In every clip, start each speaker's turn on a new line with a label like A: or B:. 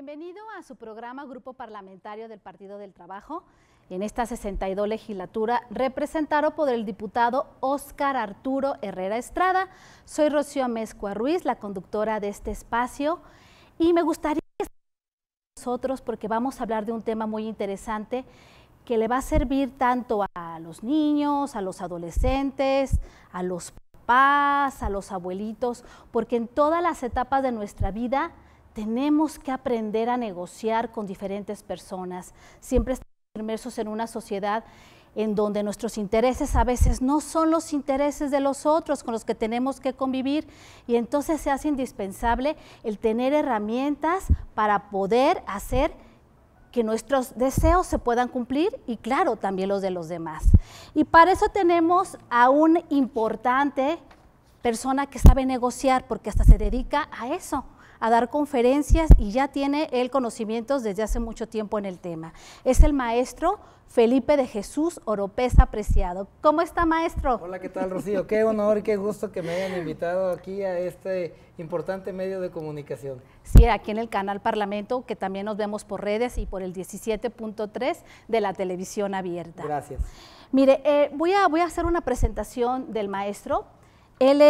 A: Bienvenido a su programa Grupo Parlamentario del Partido del Trabajo, en esta 62 legislatura, representado por el diputado Óscar Arturo Herrera Estrada. Soy Rocío Amezcua Ruiz, la conductora de este espacio, y me gustaría que nosotros, porque vamos a hablar de un tema muy interesante que le va a servir tanto a los niños, a los adolescentes, a los papás, a los abuelitos, porque en todas las etapas de nuestra vida tenemos que aprender a negociar con diferentes personas. Siempre estamos inmersos en una sociedad en donde nuestros intereses a veces no son los intereses de los otros con los que tenemos que convivir, y entonces se hace indispensable el tener herramientas para poder hacer que nuestros deseos se puedan cumplir y claro, también los de los demás. Y para eso tenemos a un importante persona que sabe negociar, porque hasta se dedica a eso, a dar conferencias, y ya tiene él conocimientos desde hace mucho tiempo en el tema. Es el maestro Felipe de Jesús Oropeza Preciado. ¿Cómo está, maestro?
B: Hola, ¿qué tal, Rocío? Qué honor y qué gusto que me hayan invitado aquí a este importante medio de comunicación.
A: Sí, aquí en el canal Parlamento, que también nos vemos por redes y por el 17.3 de la televisión abierta.
B: Gracias.
A: Mire, voy a hacer una presentación del maestro. Él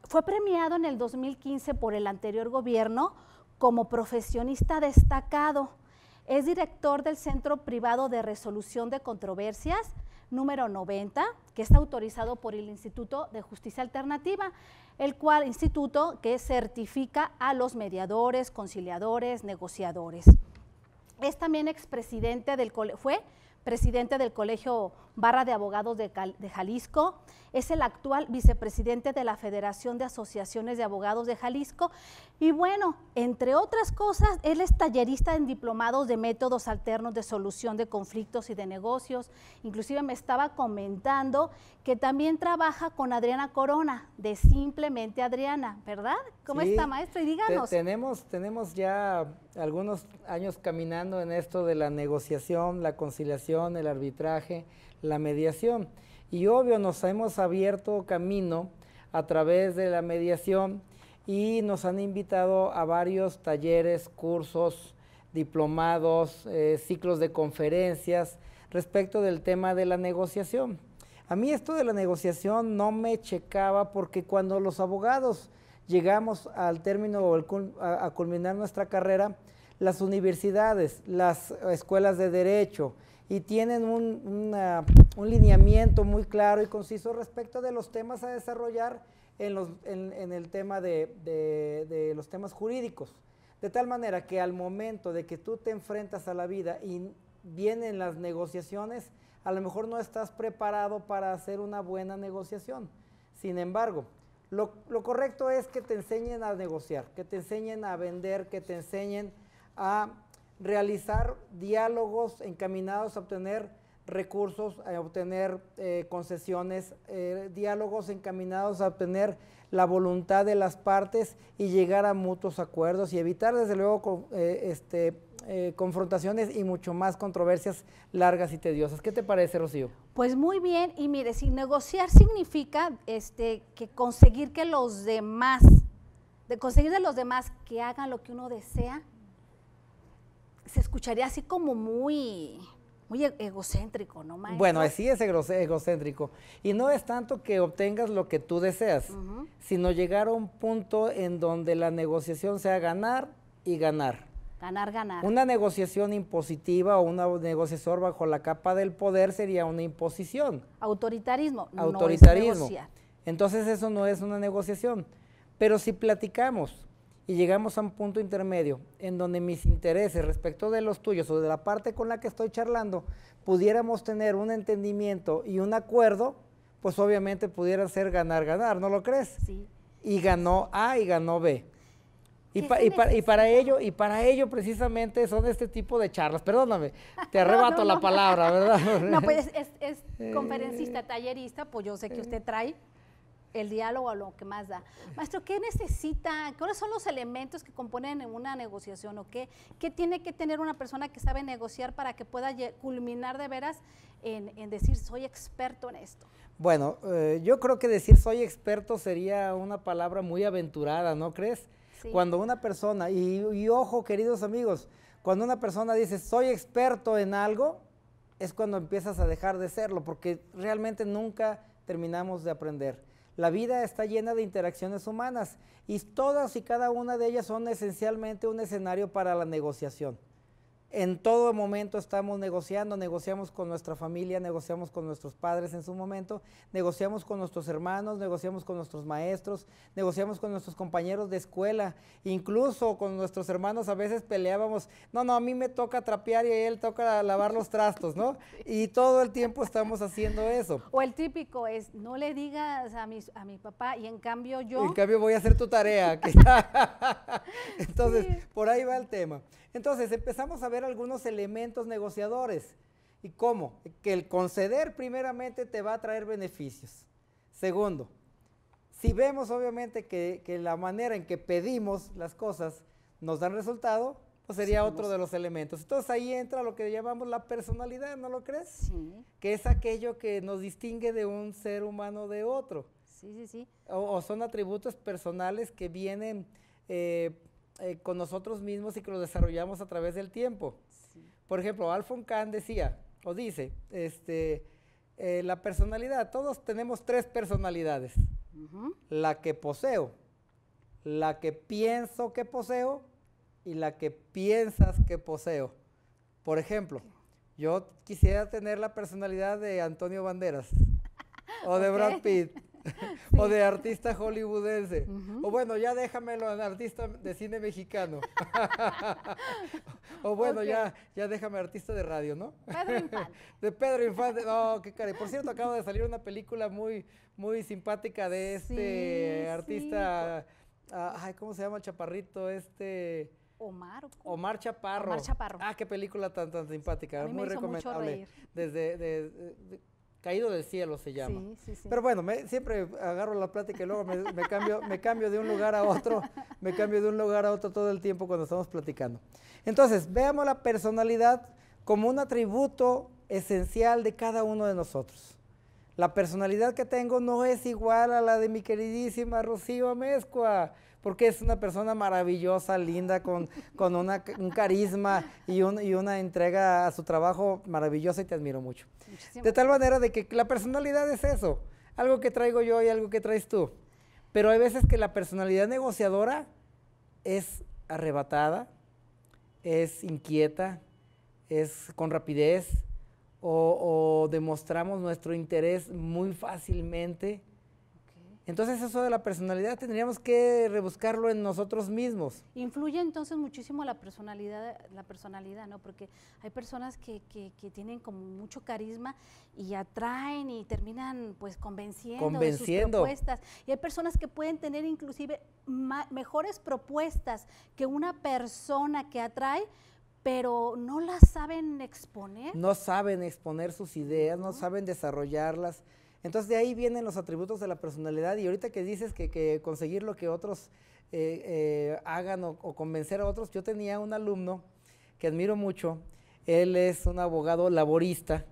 A: fue premiado en el 2015 por el anterior gobierno como profesionista destacado. Es director del Centro Privado de Resolución de Controversias número 90, que está autorizado por el Instituto de Justicia Alternativa, el cual instituto que certifica a los mediadores, conciliadores, negociadores. Es también fue presidente del Colegio Barra de Abogados de Jalisco, es el actual vicepresidente de la Federación de Asociaciones de Abogados de Jalisco, y bueno, entre otras cosas, él es tallerista en diplomados de métodos alternos de solución de conflictos y de negocios. Inclusive me estaba comentando que también trabaja con Adriana Corona, de Simplemente Adriana, ¿verdad? ¿Cómo está, maestro? Y díganos.
B: Tenemos ya algunos años caminando en esto de la negociación, la conciliación, el arbitraje, la mediación. Y obvio nos hemos abierto camino a través de la mediación y nos han invitado a varios talleres, cursos, diplomados, ciclos de conferencias respecto del tema de la negociación. A mí esto de la negociación no me checaba, porque cuando los abogados llegamos al término o a culminar nuestra carrera, las universidades, las escuelas de derecho, y tienen un lineamiento muy claro y conciso respecto de los temas a desarrollar en el tema de los temas jurídicos. De tal manera que al momento de que tú te enfrentas a la vida y vienen las negociaciones, a lo mejor no estás preparado para hacer una buena negociación. Sin embargo, lo correcto es que te enseñen a negociar, que te enseñen a vender, que te enseñen a realizar diálogos encaminados a obtener recursos, a obtener concesiones, diálogos encaminados a obtener la voluntad de las partes y llegar a mutuos acuerdos y evitar desde luego confrontaciones y mucho más controversias largas y tediosas. ¿Qué te parece, Rocío?
A: Pues muy bien, y mire, si negociar significa que conseguir de los demás que hagan lo que uno desea, se escucharía así como muy egocéntrico, ¿no, maestro?
B: Bueno, sí es egocéntrico, y no es tanto que obtengas lo que tú deseas, sino llegar a un punto en donde la negociación sea ganar y ganar.
A: Ganar, ganar.
B: Una negociación impositiva o una negociación bajo la capa del poder sería una imposición.
A: Autoritarismo.
B: Autoritarismo.
A: No es negociar.
B: Entonces eso no es una negociación. Pero si platicamos y llegamos a un punto intermedio en donde mis intereses respecto de los tuyos o de la parte con la que estoy charlando pudiéramos tener un entendimiento y un acuerdo, pues obviamente pudiera ser ganar, ganar, ¿no lo crees?
A: Sí.
B: Y ganó A y ganó B. Y para ello precisamente son este tipo de charlas. Perdóname, te arrebato la palabra, ¿verdad?
A: No, pues es conferencista, tallerista, pues yo sé que usted trae el diálogo a lo que más da. Maestro, ¿qué necesita? ¿Cuáles son los elementos que componen una negociación? ¿O qué tiene que tener una persona que sabe negociar para que pueda culminar de veras en decir, soy experto en esto?
B: Bueno, yo creo que decir soy experto sería una palabra muy aventurada, ¿no crees?
A: Sí.
B: Cuando una persona, y ojo queridos amigos, cuando una persona dice soy experto en algo, es cuando empiezas a dejar de serlo, porque realmente nunca terminamos de aprender. La vida está llena de interacciones humanas y todas y cada una de ellas son esencialmente un escenario para la negociación. En todo momento estamos negociando, negociamos con nuestra familia, negociamos con nuestros padres en su momento, negociamos con nuestros hermanos, negociamos con nuestros maestros, negociamos con nuestros compañeros de escuela, incluso con nuestros hermanos a veces peleábamos, no, a mí me toca trapear y a él toca lavar los trastos, ¿no? Y todo el tiempo estamos haciendo eso.
A: O el típico es, no le digas a mi papá y en cambio yo...
B: En cambio voy a hacer tu tarea. Entonces, sí, por ahí va el tema. Entonces, empezamos a ver algunos elementos negociadores. ¿Y cómo? Que el conceder primeramente te va a traer beneficios. Segundo, si vemos obviamente que la manera en que pedimos las cosas nos dan resultado, pues sería otro de los elementos. Entonces ahí entra lo que llamamos la personalidad, ¿no lo crees?
A: Sí.
B: Que es aquello que nos distingue de un ser humano de otro.
A: Sí.
B: O son atributos personales que vienen con nosotros mismos y que los desarrollamos a través del tiempo. Sí. Por ejemplo, Alfons Kahn decía, o dice, la personalidad, todos tenemos 3 personalidades. La que poseo, la que pienso que poseo y la que piensas que poseo. Por ejemplo, yo quisiera tener la personalidad de Antonio Banderas o de Brad Pitt. Sí. O de artista hollywoodense. O bueno, ya déjamelo en artista de cine mexicano. O bueno, ya déjame artista de radio, ¿no?
A: Pedro Infante.
B: De Pedro Infante. No, qué caray. Por cierto, acaba de salir una película muy simpática de este artista. Ay, ¿cómo se llama el chaparrito? Omar Chaparro.
A: Omar Chaparro.
B: Ah, qué película tan simpática.
A: A mí
B: muy
A: me hizo
B: recomendable.
A: mucho reír.
B: Caído del cielo se llama.
A: Sí.
B: Pero bueno, siempre agarro la plática y luego me cambio de un lugar a otro, todo el tiempo cuando estamos platicando. Entonces, veamos la personalidad como un atributo esencial de cada uno de nosotros. La personalidad que tengo no es igual a la de mi queridísima Rocío Amezcua, porque es una persona maravillosa, linda, con un carisma y una entrega a su trabajo maravillosa y te admiro mucho. De tal manera de que la personalidad es eso, algo que traigo yo y algo que traes tú. Pero hay veces que la personalidad negociadora es arrebatada, es inquieta, es con rapidez o demostramos nuestro interés muy fácilmente. Entonces eso de la personalidad tendríamos que rebuscarlo en nosotros mismos.
A: Influye entonces muchísimo la personalidad, ¿no? Porque hay personas que tienen como mucho carisma y atraen y terminan pues convenciendo de sus propuestas. Y hay personas que pueden tener inclusive mejores propuestas que una persona que atrae, pero no las saben exponer.
B: No saben exponer sus ideas, no saben desarrollarlas. Entonces de ahí vienen los atributos de la personalidad y ahorita que dices que conseguir lo que otros hagan o convencer a otros, yo tenía un alumno que admiro mucho, él es un abogado laborista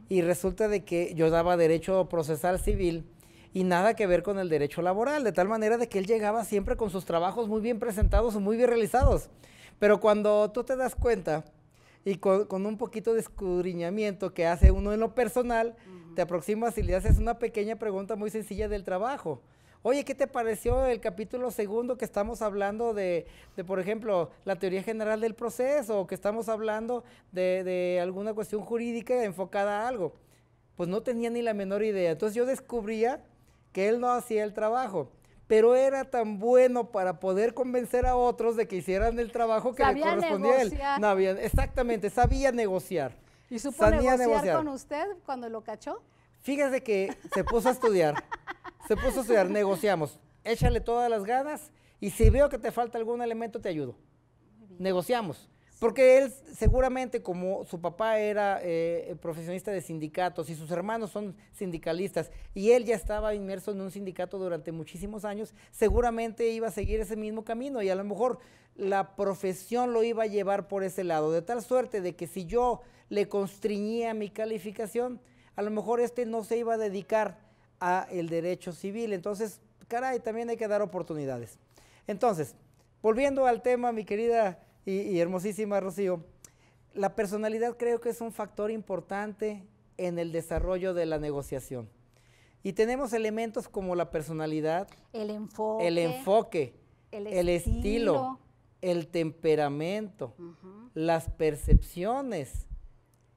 B: y resulta de que yo daba derecho procesal civil y nada que ver con el derecho laboral, de tal manera de que él llegaba siempre con sus trabajos muy bien presentados o muy bien realizados, pero cuando tú te das cuenta y con un poquito de escudriñamiento que hace uno en lo personal, te aproximas y le haces una pequeña pregunta muy sencilla del trabajo. Oye, ¿qué te pareció el capítulo 2 que estamos hablando de, por ejemplo, la teoría general del proceso, o que estamos hablando de alguna cuestión jurídica enfocada a algo? Pues no tenía ni la menor idea. Entonces yo descubría que él no hacía el trabajo, pero era tan bueno para poder convencer a otros de que hicieran el trabajo que le correspondía a él. No, exactamente, sabía negociar.
A: ¿Y supo negociar con usted cuando lo cachó?
B: Fíjese que se puso a estudiar, negociamos, échale todas las ganas y si veo que te falta algún elemento te ayudo. Negociamos, porque él seguramente como su papá era profesionista de sindicatos y sus hermanos son sindicalistas y él ya estaba inmerso en un sindicato durante muchísimos años, seguramente iba a seguir ese mismo camino y a lo mejor la profesión lo iba a llevar por ese lado, de tal suerte de que si yo le constriñía mi calificación, a lo mejor no se iba a dedicar a el derecho civil. Entonces, caray, también hay que dar oportunidades. Entonces, volviendo al tema, mi querida y hermosísima Rocío, la personalidad creo que es un factor importante en el desarrollo de la negociación. Y tenemos elementos como la personalidad,
A: el
B: enfoque, el estilo, el temperamento, las percepciones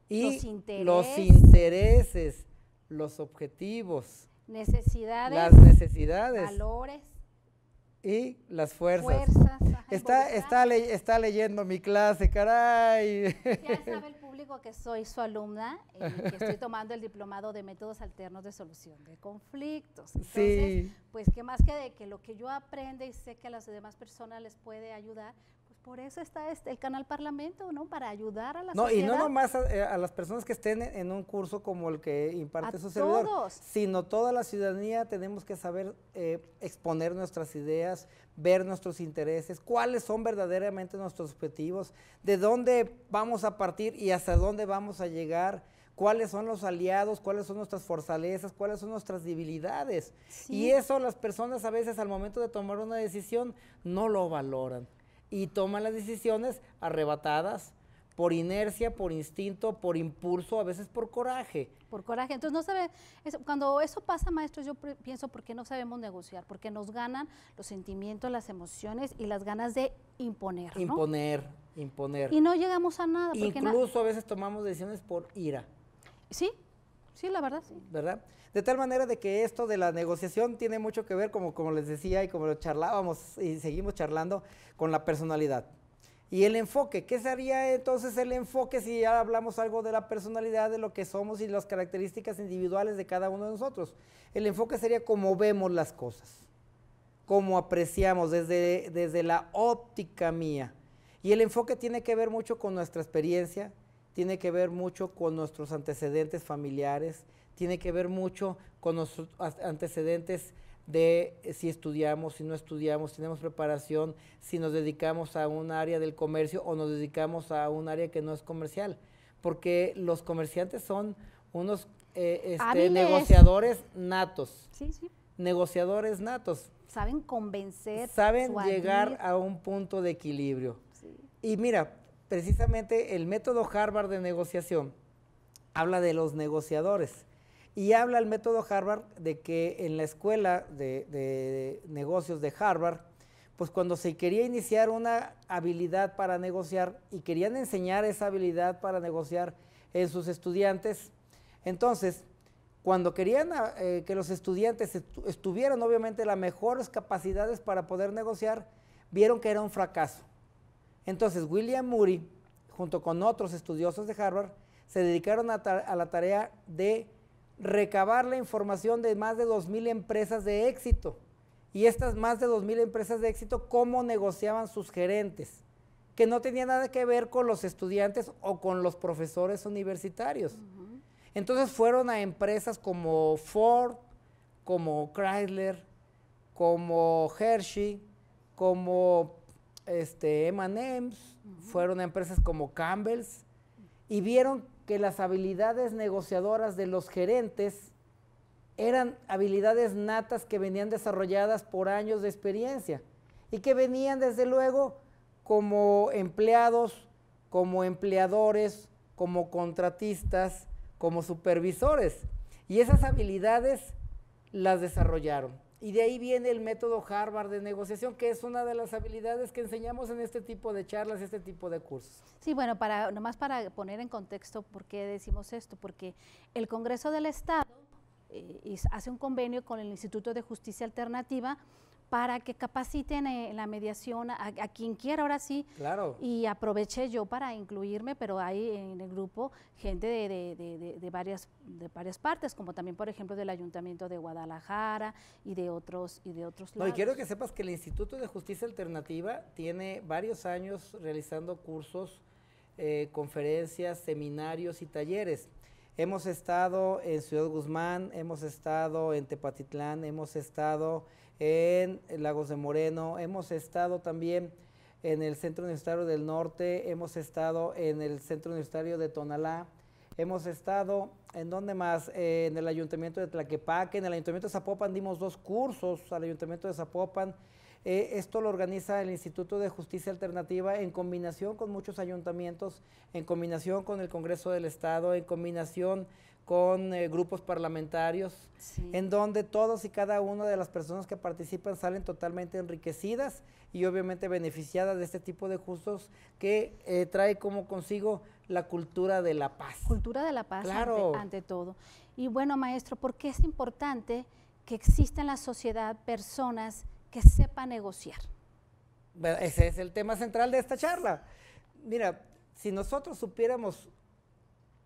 B: y los intereses, los objetivos, las necesidades,
A: valores
B: y las fuerzas. Está leyendo mi clase, caray.
A: Ya sabe el público que soy su alumna, que estoy tomando el diplomado de métodos alternos de solución de conflictos. Entonces,
B: sí.
A: Pues qué más que de que lo que yo aprenda y sé que a las demás personas les puede ayudar, pues por eso está el canal Parlamento, ¿no? Para ayudar a la sociedad.
B: Y no nomás a las personas que estén en un curso como el que imparte su servidor, sino toda la ciudadanía. Tenemos que saber exponer nuestras ideas, ver nuestros intereses, cuáles son verdaderamente nuestros objetivos, de dónde vamos a partir y hasta dónde vamos a llegar, cuáles son los aliados, cuáles son nuestras fortalezas, cuáles son nuestras debilidades. Sí. Y eso las personas a veces al momento de tomar una decisión no lo valoran y toman las decisiones arrebatadas por inercia, por instinto, por impulso, a veces por coraje.
A: Por coraje. Entonces no sabe, cuando eso pasa, maestros, yo pienso por qué no sabemos negociar, porque nos ganan los sentimientos, las emociones y las ganas de imponer, ¿no?
B: Imponer.
A: Y no llegamos a nada.
B: Incluso a veces tomamos decisiones por ira.
A: Sí, la verdad, sí.
B: ¿Verdad? De tal manera de que esto de la negociación tiene mucho que ver, como les decía y como lo charlábamos y seguimos charlando, con la personalidad. Y el enfoque, ¿qué sería entonces el enfoque si ya hablamos algo de la personalidad, de lo que somos y las características individuales de cada uno de nosotros? El enfoque sería cómo vemos las cosas, cómo apreciamos desde la óptica mía. Y el enfoque tiene que ver mucho con nuestra experiencia, tiene que ver mucho con nuestros antecedentes familiares, tiene que ver mucho con nuestros antecedentes de si estudiamos, si no estudiamos, si tenemos preparación, si nos dedicamos a un área del comercio o nos dedicamos a un área que no es comercial, porque los comerciantes son unos negociadores natos.
A: Sí.
B: Negociadores natos.
A: Saben convencer.
B: Saben llegar a un punto de equilibrio. Sí. Y mira, precisamente el método Harvard de negociación habla de los negociadores. Y habla el método Harvard de que en la escuela de negocios de Harvard, pues cuando se quería iniciar una habilidad para negociar y querían enseñar esa habilidad para negociar en sus estudiantes, entonces cuando querían que los estudiantes estuvieran obviamente las mejores capacidades para poder negociar, vieron que era un fracaso. Entonces William Murray, junto con otros estudiosos de Harvard, se dedicaron a la tarea de recabar la información de más de 2,000 empresas de éxito. Y estas más de 2,000 empresas de éxito, cómo negociaban sus gerentes, que no tenía nada que ver con los estudiantes o con los profesores universitarios. Entonces fueron a empresas como Ford, como Chrysler, como Hershey, como M&M's, fueron a empresas como Campbell's y vieron que las habilidades negociadoras de los gerentes eran habilidades natas que venían desarrolladas por años de experiencia y que venían desde luego como empleados, como empleadores, como contratistas, como supervisores. Y esas habilidades las desarrollaron. Y de ahí viene el método Harvard de negociación, que es una de las habilidades que enseñamos en este tipo de charlas, este tipo de cursos.
A: Sí, bueno, nomás para poner en contexto por qué decimos esto, porque el Congreso del Estado hace un convenio con el Instituto de Justicia Alternativa para que capaciten en la mediación a quien quiera, ahora sí.
B: Claro.
A: Y aproveché yo para incluirme, pero hay en el grupo gente de varias partes, como también, por ejemplo, del Ayuntamiento de Guadalajara y de otros lados.
B: No, y quiero que sepas que el Instituto de Justicia Alternativa tiene varios años realizando cursos, conferencias, seminarios y talleres. Hemos estado en Ciudad Guzmán, hemos estado en Tepatitlán, hemos estado en Lagos de Moreno, hemos estado también en el Centro Universitario del Norte, hemos estado en el Centro Universitario de Tonalá, hemos estado, ¿en dónde más? En el Ayuntamiento de Tlaquepaque, en el Ayuntamiento de Zapopan dimos 2 cursos al Ayuntamiento de Zapopan. Esto lo organiza el Instituto de Justicia Alternativa en combinación con muchos ayuntamientos, en combinación con el Congreso del Estado, en combinación con grupos parlamentarios, sí, en donde todos y cada una de las personas que participan salen totalmente enriquecidas y obviamente beneficiadas de este tipo de cursos que trae como consigo la cultura de la paz.
A: Cultura de la paz,
B: claro,
A: ante todo. Y bueno, maestro, ¿por qué es importante que exista en la sociedad personas que sepan negociar?
B: Ese es el tema central de esta charla. Mira, si nosotros supiéramos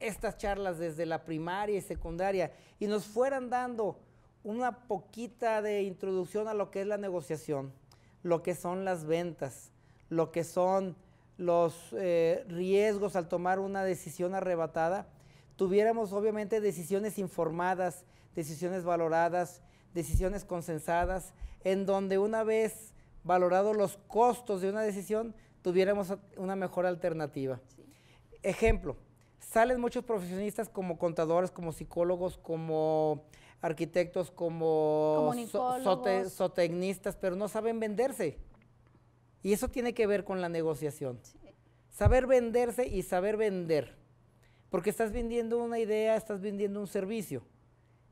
B: estas charlas desde la primaria y secundaria y nos fueran dando una poquita de introducción a lo que es la negociación, lo que son las ventas, lo que son los riesgos al tomar una decisión arrebatada, tuviéramos obviamente decisiones informadas, decisiones valoradas, decisiones consensadas, en donde una vez valorados los costos de una decisión, tuviéramos una mejor alternativa. Sí. Ejemplo, salen muchos profesionistas como contadores, como psicólogos, como arquitectos, como zootecnistas, pero no saben venderse. Y eso tiene que ver con la negociación. Sí. Saber venderse y saber vender. Porque estás vendiendo una idea, estás vendiendo un servicio.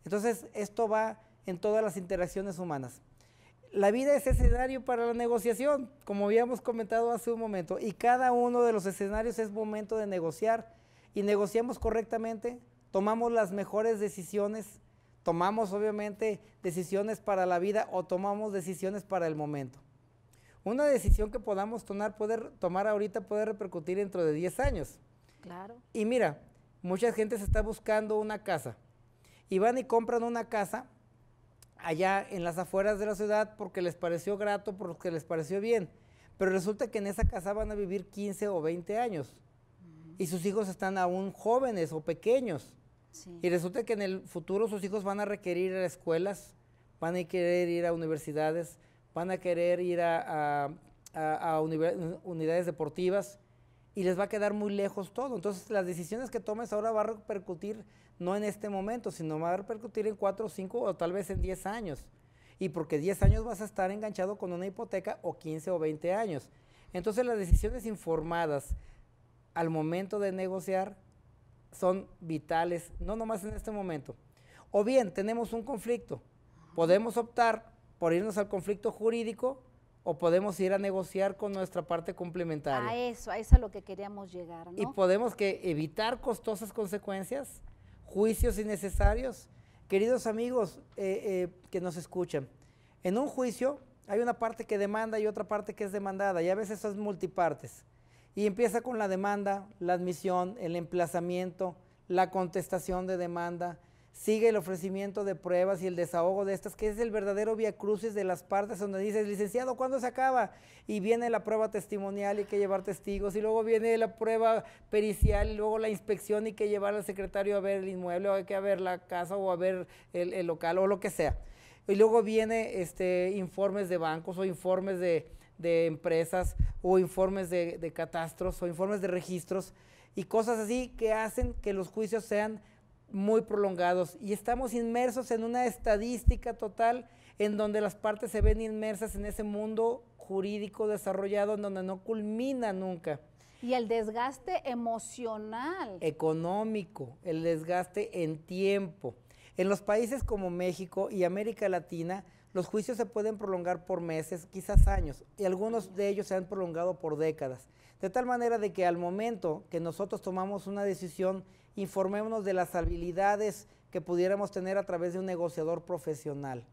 B: Entonces, esto va en todas las interacciones humanas. La vida es escenario para la negociación, como habíamos comentado hace un momento, y cada uno de los escenarios es momento de negociar, y negociamos correctamente, tomamos las mejores decisiones, tomamos obviamente decisiones para la vida o tomamos decisiones para el momento. Una decisión que podamos tomar ahorita puede repercutir dentro de 10 años.
A: Claro.
B: Y mira, mucha gente se está buscando una casa, y van y compran una casa allá en las afueras de la ciudad porque les pareció grato, porque les pareció bien, pero resulta que en esa casa van a vivir 15 o 20 años y sus hijos están aún jóvenes o pequeños, sí, y resulta que en el futuro sus hijos van a requerir ir a escuelas, van a querer ir a universidades, van a querer ir a unidades deportivas y les va a quedar muy lejos todo. Entonces las decisiones que tomes ahora va a repercutir no en este momento, sino va a repercutir en 4, 5 o tal vez en 10 años. Y porque 10 años vas a estar enganchado con una hipoteca o 15 o 20 años. Entonces las decisiones informadas al momento de negociar son vitales, no nomás en este momento. O bien tenemos un conflicto, podemos optar por irnos al conflicto jurídico o podemos ir a negociar con nuestra parte complementaria.
A: A eso es lo que queríamos llegar, ¿no?
B: Y podemos evitar costosas consecuencias, juicios innecesarios. Queridos amigos que nos escuchan, en un juicio hay una parte que demanda y otra parte que es demandada, y a veces son multipartes. Y empieza con la demanda, la admisión, el emplazamiento, la contestación de demanda, sigue el ofrecimiento de pruebas y el desahogo de estas, que es el verdadero viacrucis de las partes, donde dices, licenciado, ¿cuándo se acaba? Y viene la prueba testimonial y hay que llevar testigos, y luego viene la prueba pericial, y luego la inspección y hay que llevar al secretario a ver el inmueble, o hay que ver la casa, o a ver el local, o lo que sea. Y luego viene informes de bancos, o informes de empresas, o informes de catastros, o informes de registros, y cosas así que hacen que los juicios sean muy prolongados, y estamos inmersos en una estadística total en donde las partes se ven inmersas en ese mundo jurídico desarrollado en donde no culmina nunca.
A: Y el desgaste emocional.
B: Económico, el desgaste en tiempo. En los países como México y América Latina, los juicios se pueden prolongar por meses, quizás años, y algunos de ellos se han prolongado por décadas. De tal manera de que al momento que nosotros tomamos una decisión, informémonos de las habilidades que pudiéramos tener a través de un negociador profesional.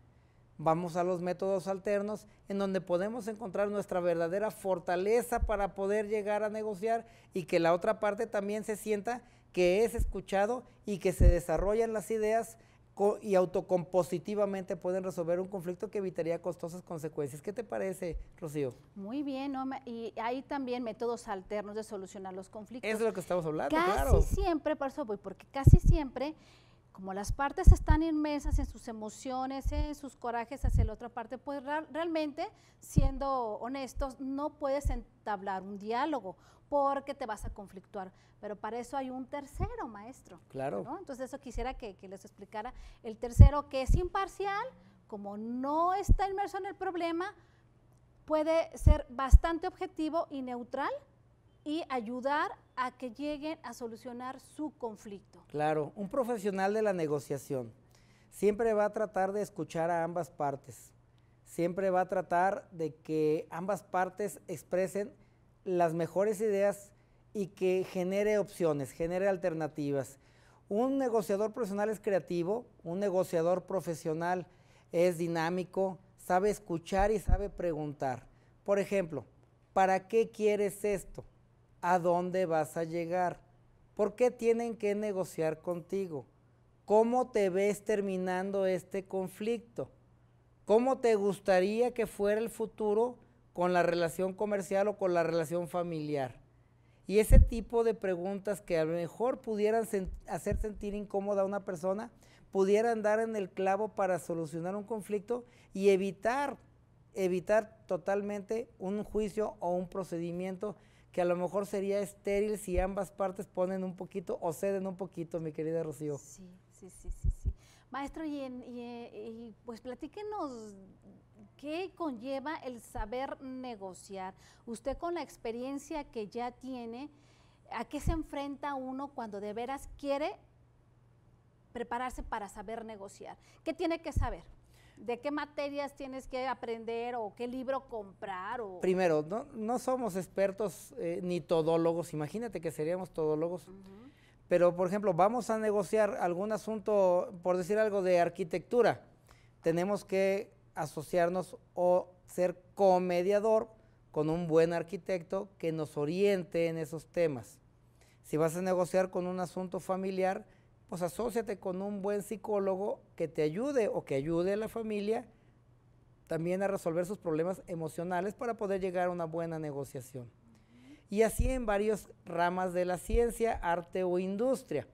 B: Vamos a los métodos alternos en donde podemos encontrar nuestra verdadera fortaleza para poder llegar a negociar y que la otra parte también se sienta que es escuchado y que se desarrollan las ideas y autocompositivamente pueden resolver un conflicto que evitaría costosas consecuencias. ¿Qué te parece, Rocío?
A: Muy bien, ¿no? Y hay también métodos alternos de solucionar los conflictos.
B: Eso es lo que estamos hablando,
A: casi
B: claro.
A: Siempre, por eso voy, porque casi siempre como las partes están inmersas en sus emociones, en sus corajes hacia la otra parte, pues realmente, siendo honestos, no puedes entablar un diálogo porque te vas a conflictuar. Pero para eso hay un tercero, maestro.
B: Claro.
A: ¿No? Entonces eso quisiera que les explicara el tercero, que es imparcial, como no está inmerso en el problema, puede ser bastante objetivo y neutral y ayudar a que lleguen a solucionar su conflicto.
B: Claro, un profesional de la negociación siempre va a tratar de escuchar a ambas partes, siempre va a tratar de que ambas partes expresen las mejores ideas y que genere opciones, genere alternativas. Un negociador profesional es creativo, un negociador profesional es dinámico, sabe escuchar y sabe preguntar. Por ejemplo, ¿para qué quieres esto? ¿A dónde vas a llegar? ¿Por qué tienen que negociar contigo? ¿Cómo te ves terminando este conflicto? ¿Cómo te gustaría que fuera el futuro con la relación comercial o con la relación familiar? Y ese tipo de preguntas que a lo mejor pudieran hacer sentir incómoda a una persona, pudieran dar en el clavo para solucionar un conflicto y evitar totalmente un juicio o un procedimiento que a lo mejor sería estéril si ambas partes ponen un poquito o ceden un poquito, mi querida Rocío.
A: Sí. Maestro, y pues platíquenos qué conlleva el saber negociar. Usted, con la experiencia que ya tiene, ¿a qué se enfrenta uno cuando de veras quiere prepararse para saber negociar? ¿Qué tiene que saber? ¿De qué materias tienes que aprender o qué libro comprar?
B: Primero, no somos expertos ni todólogos, imagínate que seríamos todólogos, pero por ejemplo, vamos a negociar algún asunto, por decir algo de arquitectura, tenemos que asociarnos o ser comediador con un buen arquitecto que nos oriente en esos temas. Si vas a negociar con un asunto familiar, pues asóciate con un buen psicólogo que te ayude o que ayude a la familia también a resolver sus problemas emocionales para poder llegar a una buena negociación. Y así en varias ramas de la ciencia, arte o industria.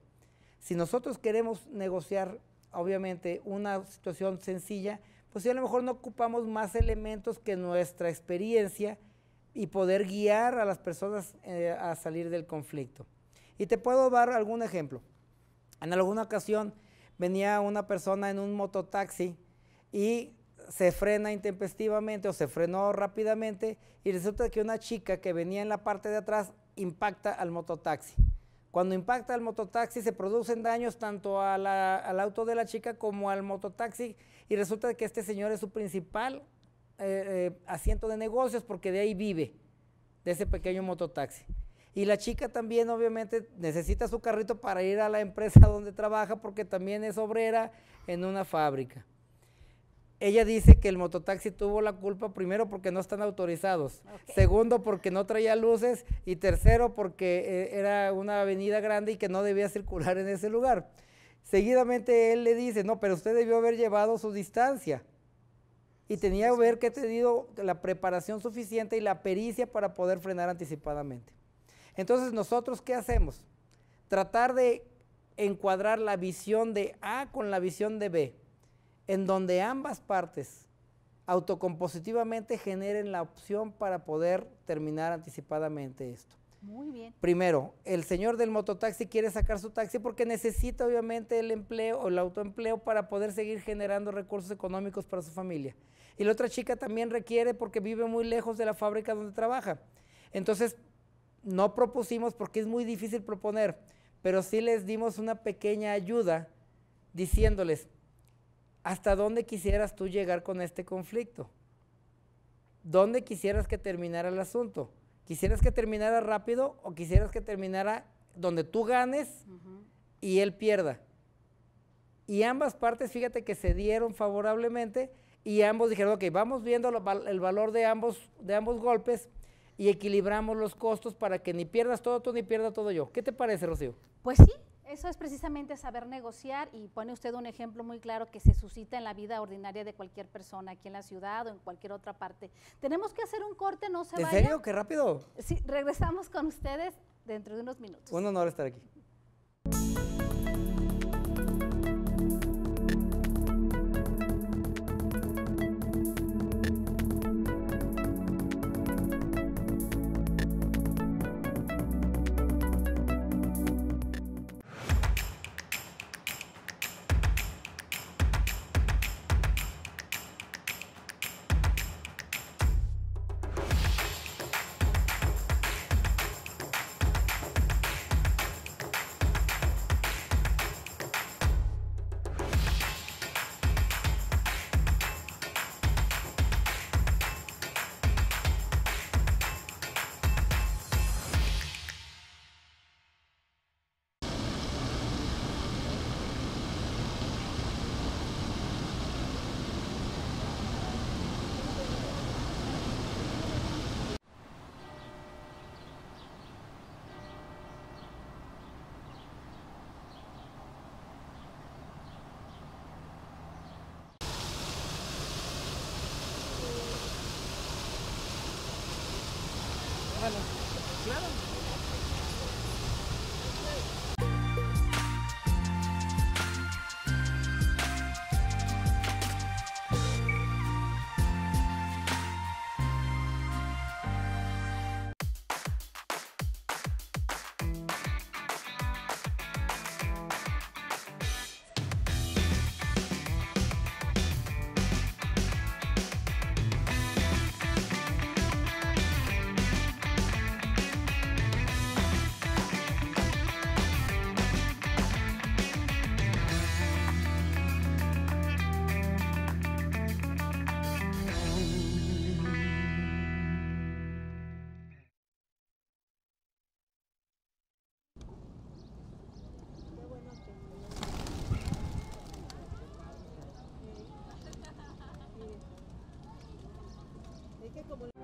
B: Si nosotros queremos negociar, obviamente, una situación sencilla, pues sí, a lo mejor no ocupamos más elementos que nuestra experiencia y poder guiar a las personas a salir del conflicto. Y te puedo dar algún ejemplo. En alguna ocasión venía una persona en un mototaxi y se frena intempestivamente o se frenó rápidamente y resulta que una chica que venía en la parte de atrás impacta al mototaxi. Cuando impacta al mototaxi se producen daños tanto al auto de la chica como al mototaxi y resulta que este señor es su principal asiento de negocios porque de ahí vive, de ese pequeño mototaxi. Y la chica también obviamente necesita su carrito para ir a la empresa donde trabaja porque también es obrera en una fábrica. Ella dice que el mototaxi tuvo la culpa, primero porque no están autorizados, segundo porque no traía luces y tercero porque era una avenida grande y que no debía circular en ese lugar. Seguidamente él le dice, no, pero usted debió haber llevado su distancia y tenía que haber tenido la preparación suficiente y la pericia para poder frenar anticipadamente. Entonces, ¿nosotros qué hacemos? Tratar de encuadrar la visión de A con la visión de B, en donde ambas partes autocompositivamente generen la opción para poder terminar anticipadamente esto.
A: Muy bien.
B: Primero, el señor del mototaxi quiere sacar su taxi porque necesita obviamente el empleo o el autoempleo para poder seguir generando recursos económicos para su familia. Y la otra chica también requiere porque vive muy lejos de la fábrica donde trabaja. Entonces, no propusimos porque es muy difícil proponer, pero sí les dimos una pequeña ayuda diciéndoles, ¿hasta dónde quisieras tú llegar con este conflicto? ¿Dónde quisieras que terminara el asunto? ¿Quisieras que terminara rápido o quisieras que terminara donde tú ganes y él pierda? Y ambas partes, fíjate que se dieron favorablemente y ambos dijeron, ok, vamos viendo el valor de ambos golpes y equilibramos los costos para que ni pierdas todo tú ni pierda todo yo. ¿Qué te parece, Rocío?
A: Pues sí, eso es precisamente saber negociar y pone usted un ejemplo muy claro que se suscita en la vida ordinaria de cualquier persona aquí en la ciudad o en cualquier otra parte. Tenemos que hacer un corte, no se vayan.
B: ¿En serio? ¡Qué rápido!
A: Sí, regresamos con ustedes dentro de unos minutos.
B: Un honor estar aquí. Bueno, claro.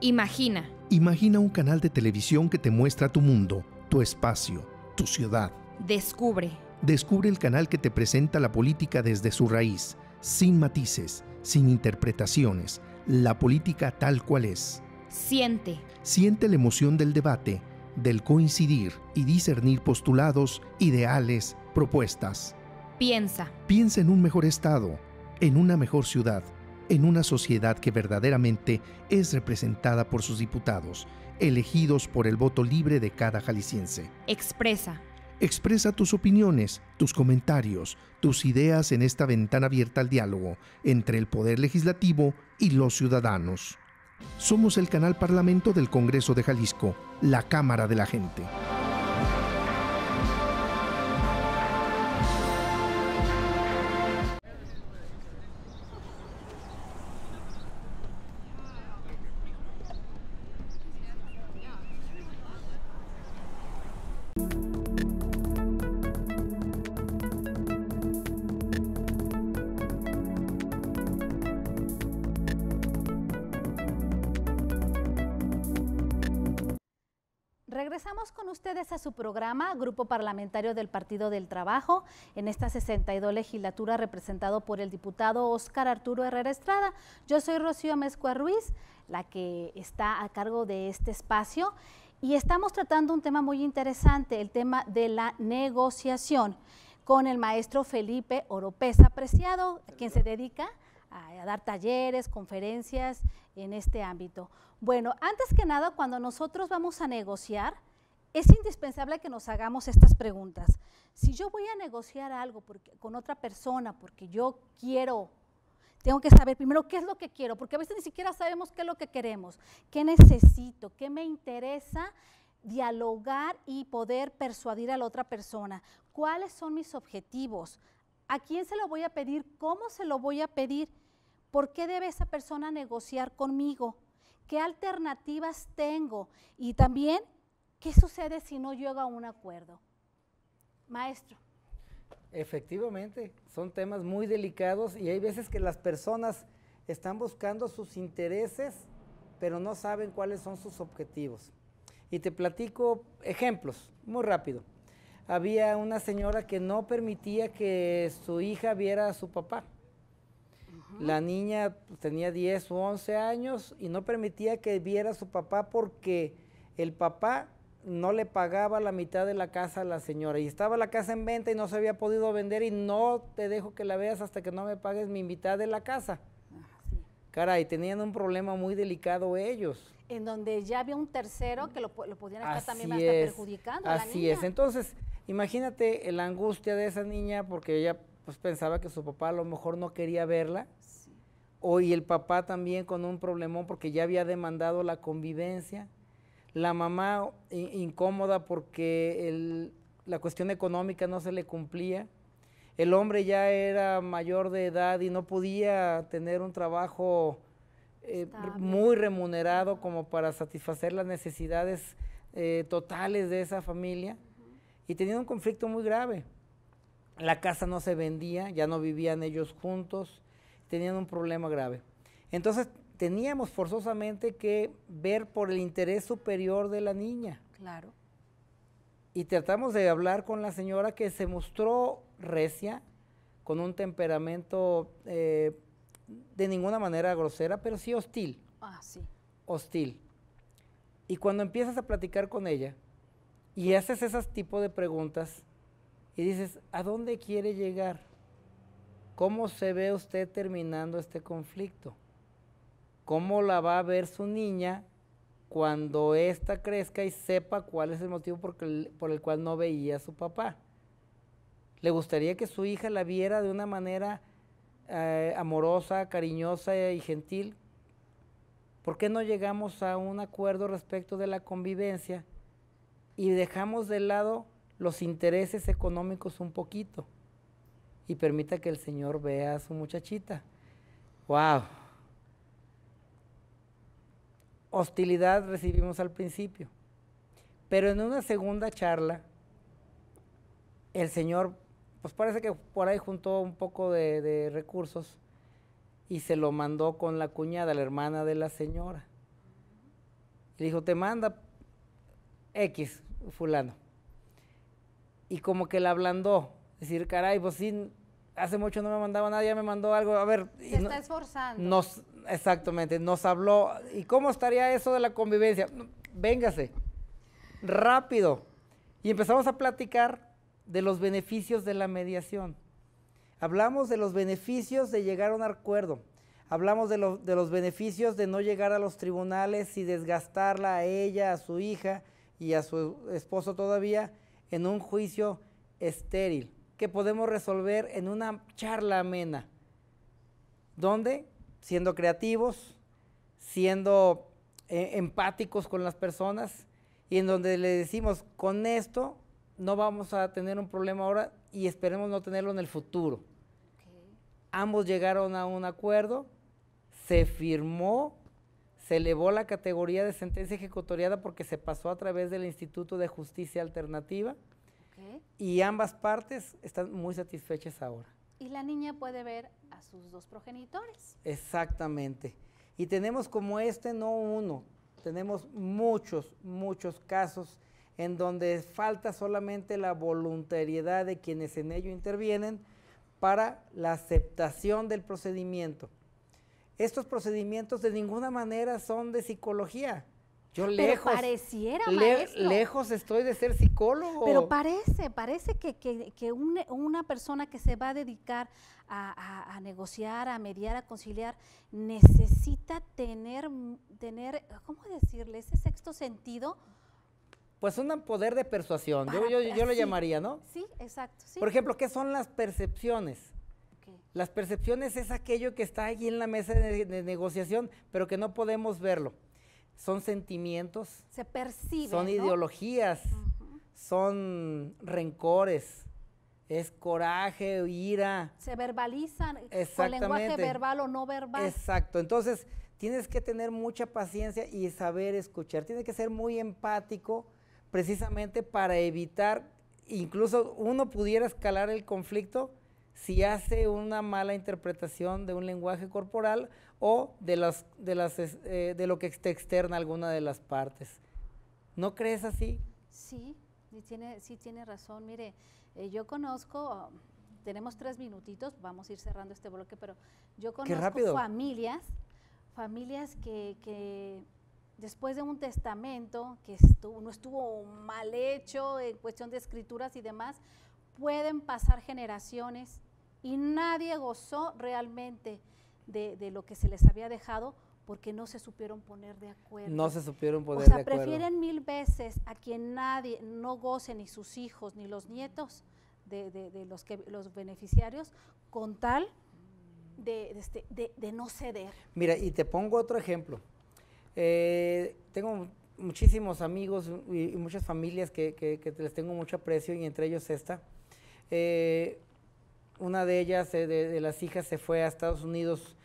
C: Imagina.
D: Imagina un canal de televisión que te muestra tu mundo, tu espacio, tu ciudad.
C: Descubre.
D: Descubre el canal que te presenta la política desde su raíz, sin matices, sin interpretaciones, la política tal cual es.
C: Siente.
D: Siente la emoción del debate, del coincidir y discernir postulados, ideales, propuestas.
C: Piensa.
D: Piensa en un mejor estado, en una mejor ciudad, en una sociedad que verdaderamente es representada por sus diputados, elegidos por el voto libre de cada jalisciense.
C: Expresa.
D: Expresa tus opiniones, tus comentarios, tus ideas en esta ventana abierta al diálogo entre el Poder Legislativo y los ciudadanos. Somos el canal Parlamento del Congreso de Jalisco, la Cámara de la Gente.
A: Regresamos con ustedes a su programa, Grupo Parlamentario del Partido del Trabajo, en esta 62 legislatura representado por el diputado Óscar Arturo Herrera Estrada. Yo soy Rocío Amezcua Ruiz, la que está a cargo de este espacio, y estamos tratando un tema muy interesante, el tema de la negociación, con el maestro Felipe Oropeza Preciado, quien se dedica a dar talleres, conferencias en este ámbito. Bueno, antes que nada, cuando nosotros vamos a negociar, es indispensable que nos hagamos estas preguntas. Si yo voy a negociar algo con otra persona porque yo quiero, tengo que saber primero qué es lo que quiero, porque a veces ni siquiera sabemos qué es lo que queremos, qué necesito, qué me interesa dialogar y poder persuadir a la otra persona, cuáles son mis objetivos, a quién se lo voy a pedir, cómo se lo voy a pedir, por qué debe esa persona negociar conmigo, qué alternativas tengo y también qué sucede si no llego a un acuerdo. Maestro.
B: Efectivamente, son temas muy delicados y hay veces que las personas están buscando sus intereses, pero no saben cuáles son sus objetivos. Y te platico ejemplos, muy rápido. Había una señora que no permitía que su hija viera a su papá. La niña tenía 10 o 11 años y no permitía que viera a su papá porque el papá no le pagaba la mitad de la casa a la señora y estaba la casa en venta y no se había podido vender y no te dejo que la veas hasta que no me pagues mi mitad de la casa.
A: Sí.
B: Caray, tenían un problema muy delicado ellos.
A: En donde ya había un tercero que lo podían estar también hasta perjudicando a la niña.
B: Así es, entonces imagínate la angustia de esa niña porque ella pues pensaba que su papá a lo mejor no quería verla. Y el papá también con un problemón porque ya había demandado la convivencia, la mamá incómoda porque la cuestión económica no se le cumplía, el hombre ya era mayor de edad y no podía tener un trabajo muy remunerado como para satisfacer las necesidades totales de esa familia, y tenían un conflicto muy grave. La casa no se vendía, ya no vivían ellos juntos, tenían un problema grave. Entonces teníamos forzosamente que ver por el interés superior de la niña.
A: Claro.
B: Y tratamos de hablar con la señora, que se mostró recia, con un temperamento de ninguna manera grosera, pero sí hostil.
A: Ah, sí.
B: Hostil. Y cuando empiezas a platicar con ella y haces ese tipo de preguntas y dices, ¿a dónde quiere llegar? ¿Cómo se ve usted terminando este conflicto? ¿Cómo la va a ver su niña cuando ésta crezca y sepa cuál es el motivo por el cual no veía a su papá? ¿Le gustaría que su hija la viera de una manera amorosa, cariñosa y gentil? ¿Por qué no llegamos a un acuerdo respecto de la convivencia y dejamos de lado los intereses económicos un poquito y permita que el Señor vea a su muchachita? ¡Wow! Hostilidad recibimos al principio, pero en una segunda charla, el Señor, pues parece que por ahí juntó un poco de recursos y se lo mandó con la cuñada, la hermana de la señora. Le dijo, te manda X, fulano. Y como que la ablandó, decir, caray, pues sí, hace mucho no me mandaba nada, ya me mandó algo, a ver.
A: Se está esforzando.
B: Exactamente, nos habló. ¿Y cómo estaría eso de la convivencia? Véngase, rápido. Y empezamos a platicar de los beneficios de la mediación. Hablamos de los beneficios de llegar a un acuerdo. Hablamos de los beneficios de no llegar a los tribunales y desgastarla a ella, a su hija y a su esposo todavía en un juicio estéril, que podemos resolver en una charla amena. ¿Dónde? Siendo creativos, siendo empáticos con las personas y en donde le decimos, con esto no vamos a tener un problema ahora y esperemos no tenerlo en el futuro. Okay. Ambos llegaron a un acuerdo, se firmó, se elevó la categoría de sentencia ejecutoriada porque se pasó a través del Instituto de Justicia Alternativa. Okay. Y ambas partes están muy satisfechas ahora.
A: Y la niña puede ver a sus dos progenitores.
B: Exactamente. Y tenemos como no uno, tenemos muchos casos en donde falta solamente la voluntariedad de quienes en ello intervienen para la aceptación del procedimiento. Estos procedimientos de ninguna manera son de psicología. Yo
A: pareciera, maestro.
B: Lejos estoy de ser psicólogo.
A: Pero parece que una persona que se va a dedicar a negociar, a mediar, a conciliar, necesita tener, ¿cómo decirle? Ese sexto sentido.
B: Pues un poder de persuasión, yo lo llamaría, ¿no?
A: Sí, exacto. Sí.
B: Por ejemplo, ¿qué son las percepciones? Okay. Las percepciones es aquello que está ahí en la mesa de negociación, pero que no podemos verlo. Son sentimientos,
A: se perciben,
B: son ideologías, son rencores, es coraje, ira.
A: Se verbalizan con lenguaje verbal o no verbal.
B: Exacto, entonces tienes que tener mucha paciencia y saber escuchar, tienes que ser muy empático precisamente para evitar, incluso uno pudiera escalar el conflicto si hace una mala interpretación de un lenguaje corporal o de lo que te externa alguna de las partes. ¿No crees así?
A: Sí, tiene razón. Mire, yo conozco, tenemos 3 minutitos, vamos a ir cerrando este bloque, pero yo conozco familias que después de un testamento que no estuvo mal hecho en cuestión de escrituras y demás, pueden pasar generaciones y nadie gozó realmente de lo que se les había dejado porque no se supieron poner de acuerdo.
B: No se supieron poner de acuerdo.
A: O sea, prefieren 1000 veces a quien nadie no goce, ni sus hijos, ni los nietos de los beneficiarios, con tal de no ceder.
B: Mira, y te pongo otro ejemplo. Tengo muchísimos amigos y muchas familias que les tengo mucho aprecio y entre ellos esta. Una de ellas, de las hijas, se fue a Estados Unidos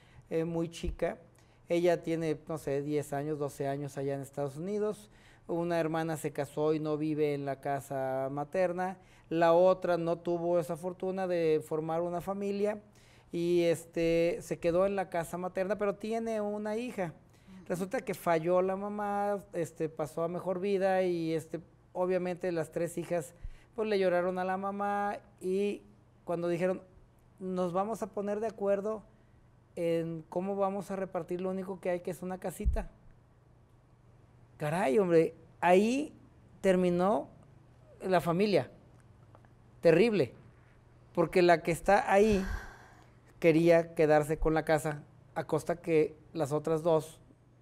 B: muy chica. Ella tiene, no sé, 10 años, 12 años allá en Estados Unidos. Una hermana se casó y no vive en la casa materna. La otra no tuvo esa fortuna de formar una familia y se quedó en la casa materna, pero tiene una hija. Resulta que falló la mamá, pasó a mejor vida y obviamente las 3 hijas pues le lloraron a la mamá y cuando dijeron nos vamos a poner de acuerdo en cómo vamos a repartir lo único que hay, que es una casita. Caray, hombre, ahí terminó la familia. Terrible. Porque la que está ahí quería quedarse con la casa a costa que las otras dos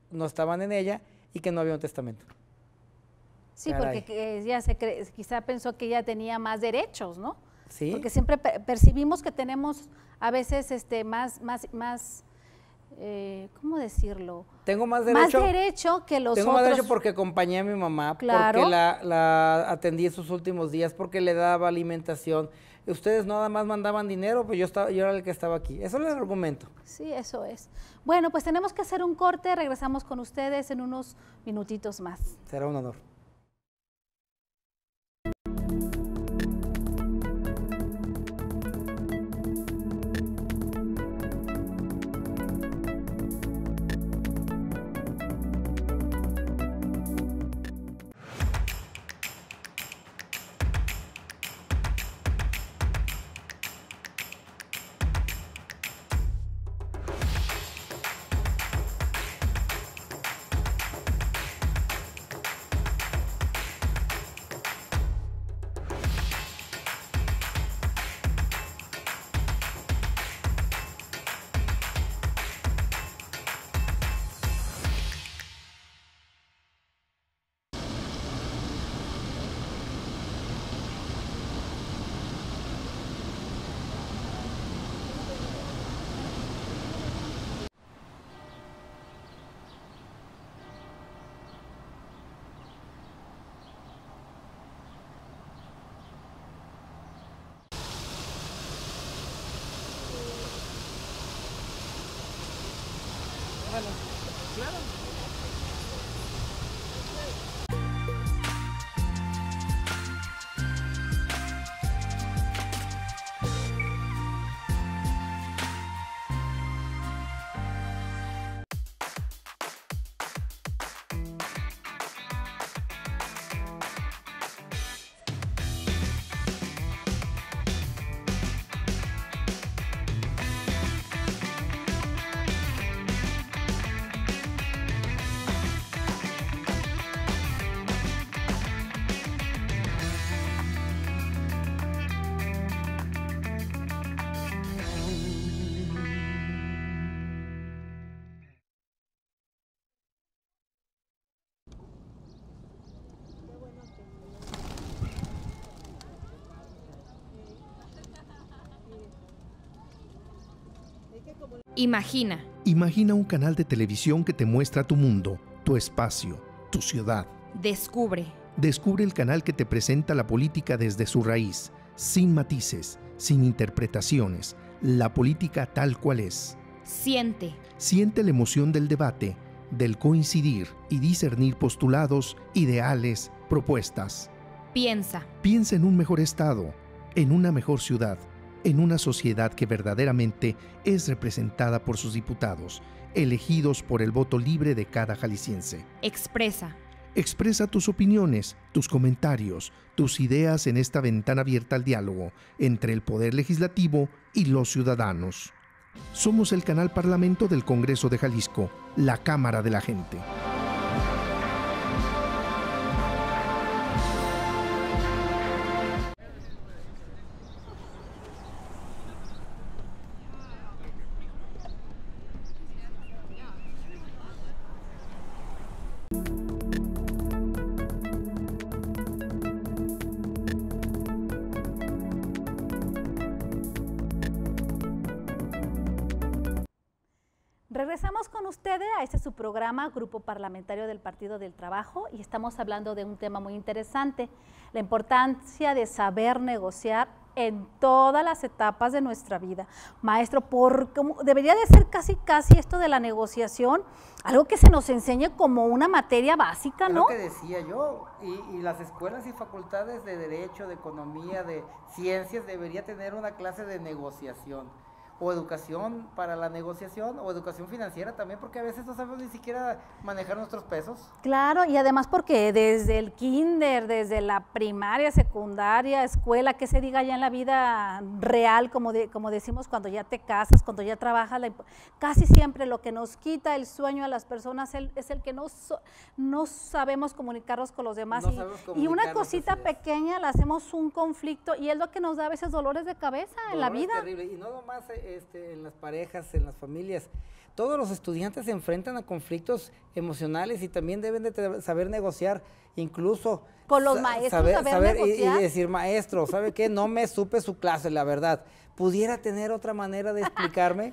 B: no estaban en ella y que no había un testamento.
A: Sí,
B: Caray.
A: porque ella quizá pensó que ella tenía más derechos, ¿no?
B: Sí.
A: Porque siempre percibimos que tenemos a veces ¿cómo decirlo?
B: Tengo más
A: Más
B: derecho.
A: derecho que los
B: Tengo
A: otros.
B: más derecho porque acompañé a mi mamá,
A: Claro.
B: porque la atendí en sus últimos días, porque le daba alimentación. Ustedes nada más mandaban dinero, pues yo era el que estaba aquí. Eso es el argumento.
A: Sí, eso es. Bueno, pues tenemos que hacer un corte, regresamos con ustedes en unos minutitos más.
B: Será un honor.
C: Imagina.
D: Imagina un canal de televisión que te muestra tu mundo, tu espacio, tu ciudad.
C: Descubre.
D: Descubre el canal que te presenta la política desde su raíz, sin matices, sin interpretaciones, la política tal cual es.
C: Siente.
D: Siente la emoción del debate, del coincidir y discernir postulados, ideales, propuestas.
C: Piensa.
D: Piensa en un mejor estado, en una mejor ciudad, en una sociedad que verdaderamente es representada por sus diputados, elegidos por el voto libre de cada jalisciense.
C: Expresa.
D: Expresa tus opiniones, tus comentarios, tus ideas en esta ventana abierta al diálogo entre el Poder Legislativo y los ciudadanos. Somos el canal Parlamento del Congreso de Jalisco, la Cámara de la Gente.
A: Regresamos con ustedes a este su programa, Grupo Parlamentario del Partido del Trabajo, y estamos hablando de un tema muy interesante, la importancia de saber negociar en todas las etapas de nuestra vida. Maestro, debería de ser casi esto de la negociación, algo que se nos enseñe como una materia básica, ¿no?
B: Es lo que decía yo, y las escuelas y facultades de Derecho, de Economía, de Ciencias, debería tener una clase de negociación. o educación para la negociación, o educación financiera también, porque a veces no sabemos ni siquiera manejar nuestros pesos.
A: Claro, y además porque desde el kinder, desde la primaria, secundaria, escuela, que se diga ya en la vida real, como decimos, cuando ya te casas, cuando ya trabajas, casi siempre lo que nos quita el sueño a las personas es el que no sabemos comunicarnos con los demás. Y una cosita pequeña le hacemos un conflicto y es lo que nos da a veces dolores de cabeza en la vida.
B: Terrible. Y no nomás en las parejas, en las familias. Todos los estudiantes se enfrentan a conflictos emocionales y también deben de saber negociar, incluso
A: con los maestros, saber negociar.
B: Y decir, maestro, ¿sabe qué? No me supe su clase, la verdad. ¿Pudiera tener otra manera de explicarme?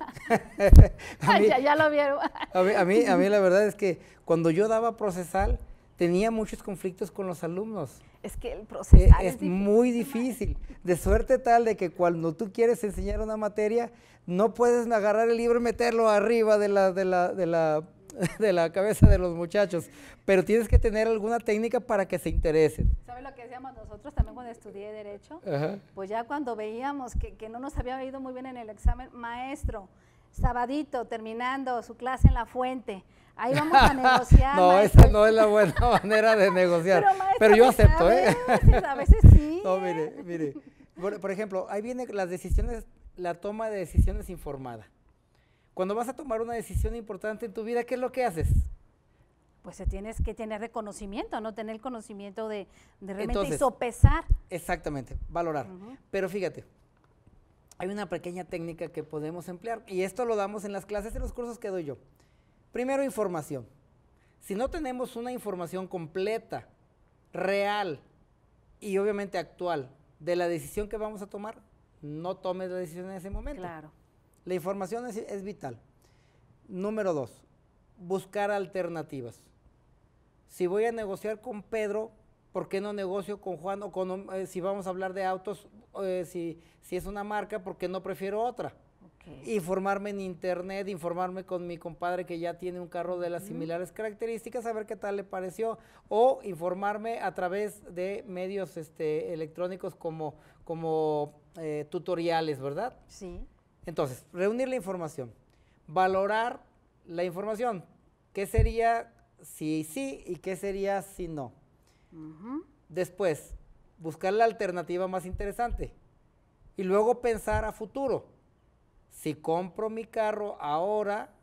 A: Ya lo vieron.
B: a mí la verdad es que cuando yo daba procesal, tenía muchos conflictos con los alumnos.
A: Es que el procesal
B: es muy difícil, de suerte tal de que cuando tú quieres enseñar una materia, no puedes agarrar el libro y meterlo arriba de la cabeza de los muchachos, pero tienes que tener alguna técnica para que se interesen.
A: ¿Sabes lo que decíamos nosotros también cuando estudié Derecho?
B: Ajá.
A: Pues ya cuando veíamos que no nos había ido muy bien en el examen, maestro, sabadito, terminando su clase en La Fuente, ahí vamos a negociar.
B: No,
A: maestro.
B: esa no es la buena manera de negociar, pero yo acepto,
A: A veces sí.
B: No, mire, por ejemplo, ahí viene la toma de decisiones informada. Cuando vas a tomar una decisión importante en tu vida, ¿qué es lo que haces?
A: Pues tienes que tener reconocimiento, ¿no? Tener el conocimiento de realmente
B: Entonces,
A: sopesar.
B: Exactamente, valorar. Pero fíjate, hay una pequeña técnica que podemos emplear, y esto lo damos en las clases, en los cursos que doy yo. Primero, información. Si no tenemos una información completa, real y obviamente actual de la decisión que vamos a tomar, no tomes la decisión en ese momento.
A: Claro.
B: La información es vital. Número 2, buscar alternativas. Si voy a negociar con Pedro, ¿por qué no negocio con Juan? O si vamos a hablar de autos, si es una marca, ¿por qué no prefiero otra? Okay. Informarme en internet, informarme con mi compadre que ya tiene un carro de las similares características, a ver qué tal le pareció, o informarme a través de medios electrónicos como tutoriales, ¿verdad?
A: Sí.
B: Entonces, reunir la información, valorar la información, qué sería si sí y qué sería si no. Después, buscar la alternativa más interesante y luego pensar a futuro. Si compro mi carro ahora,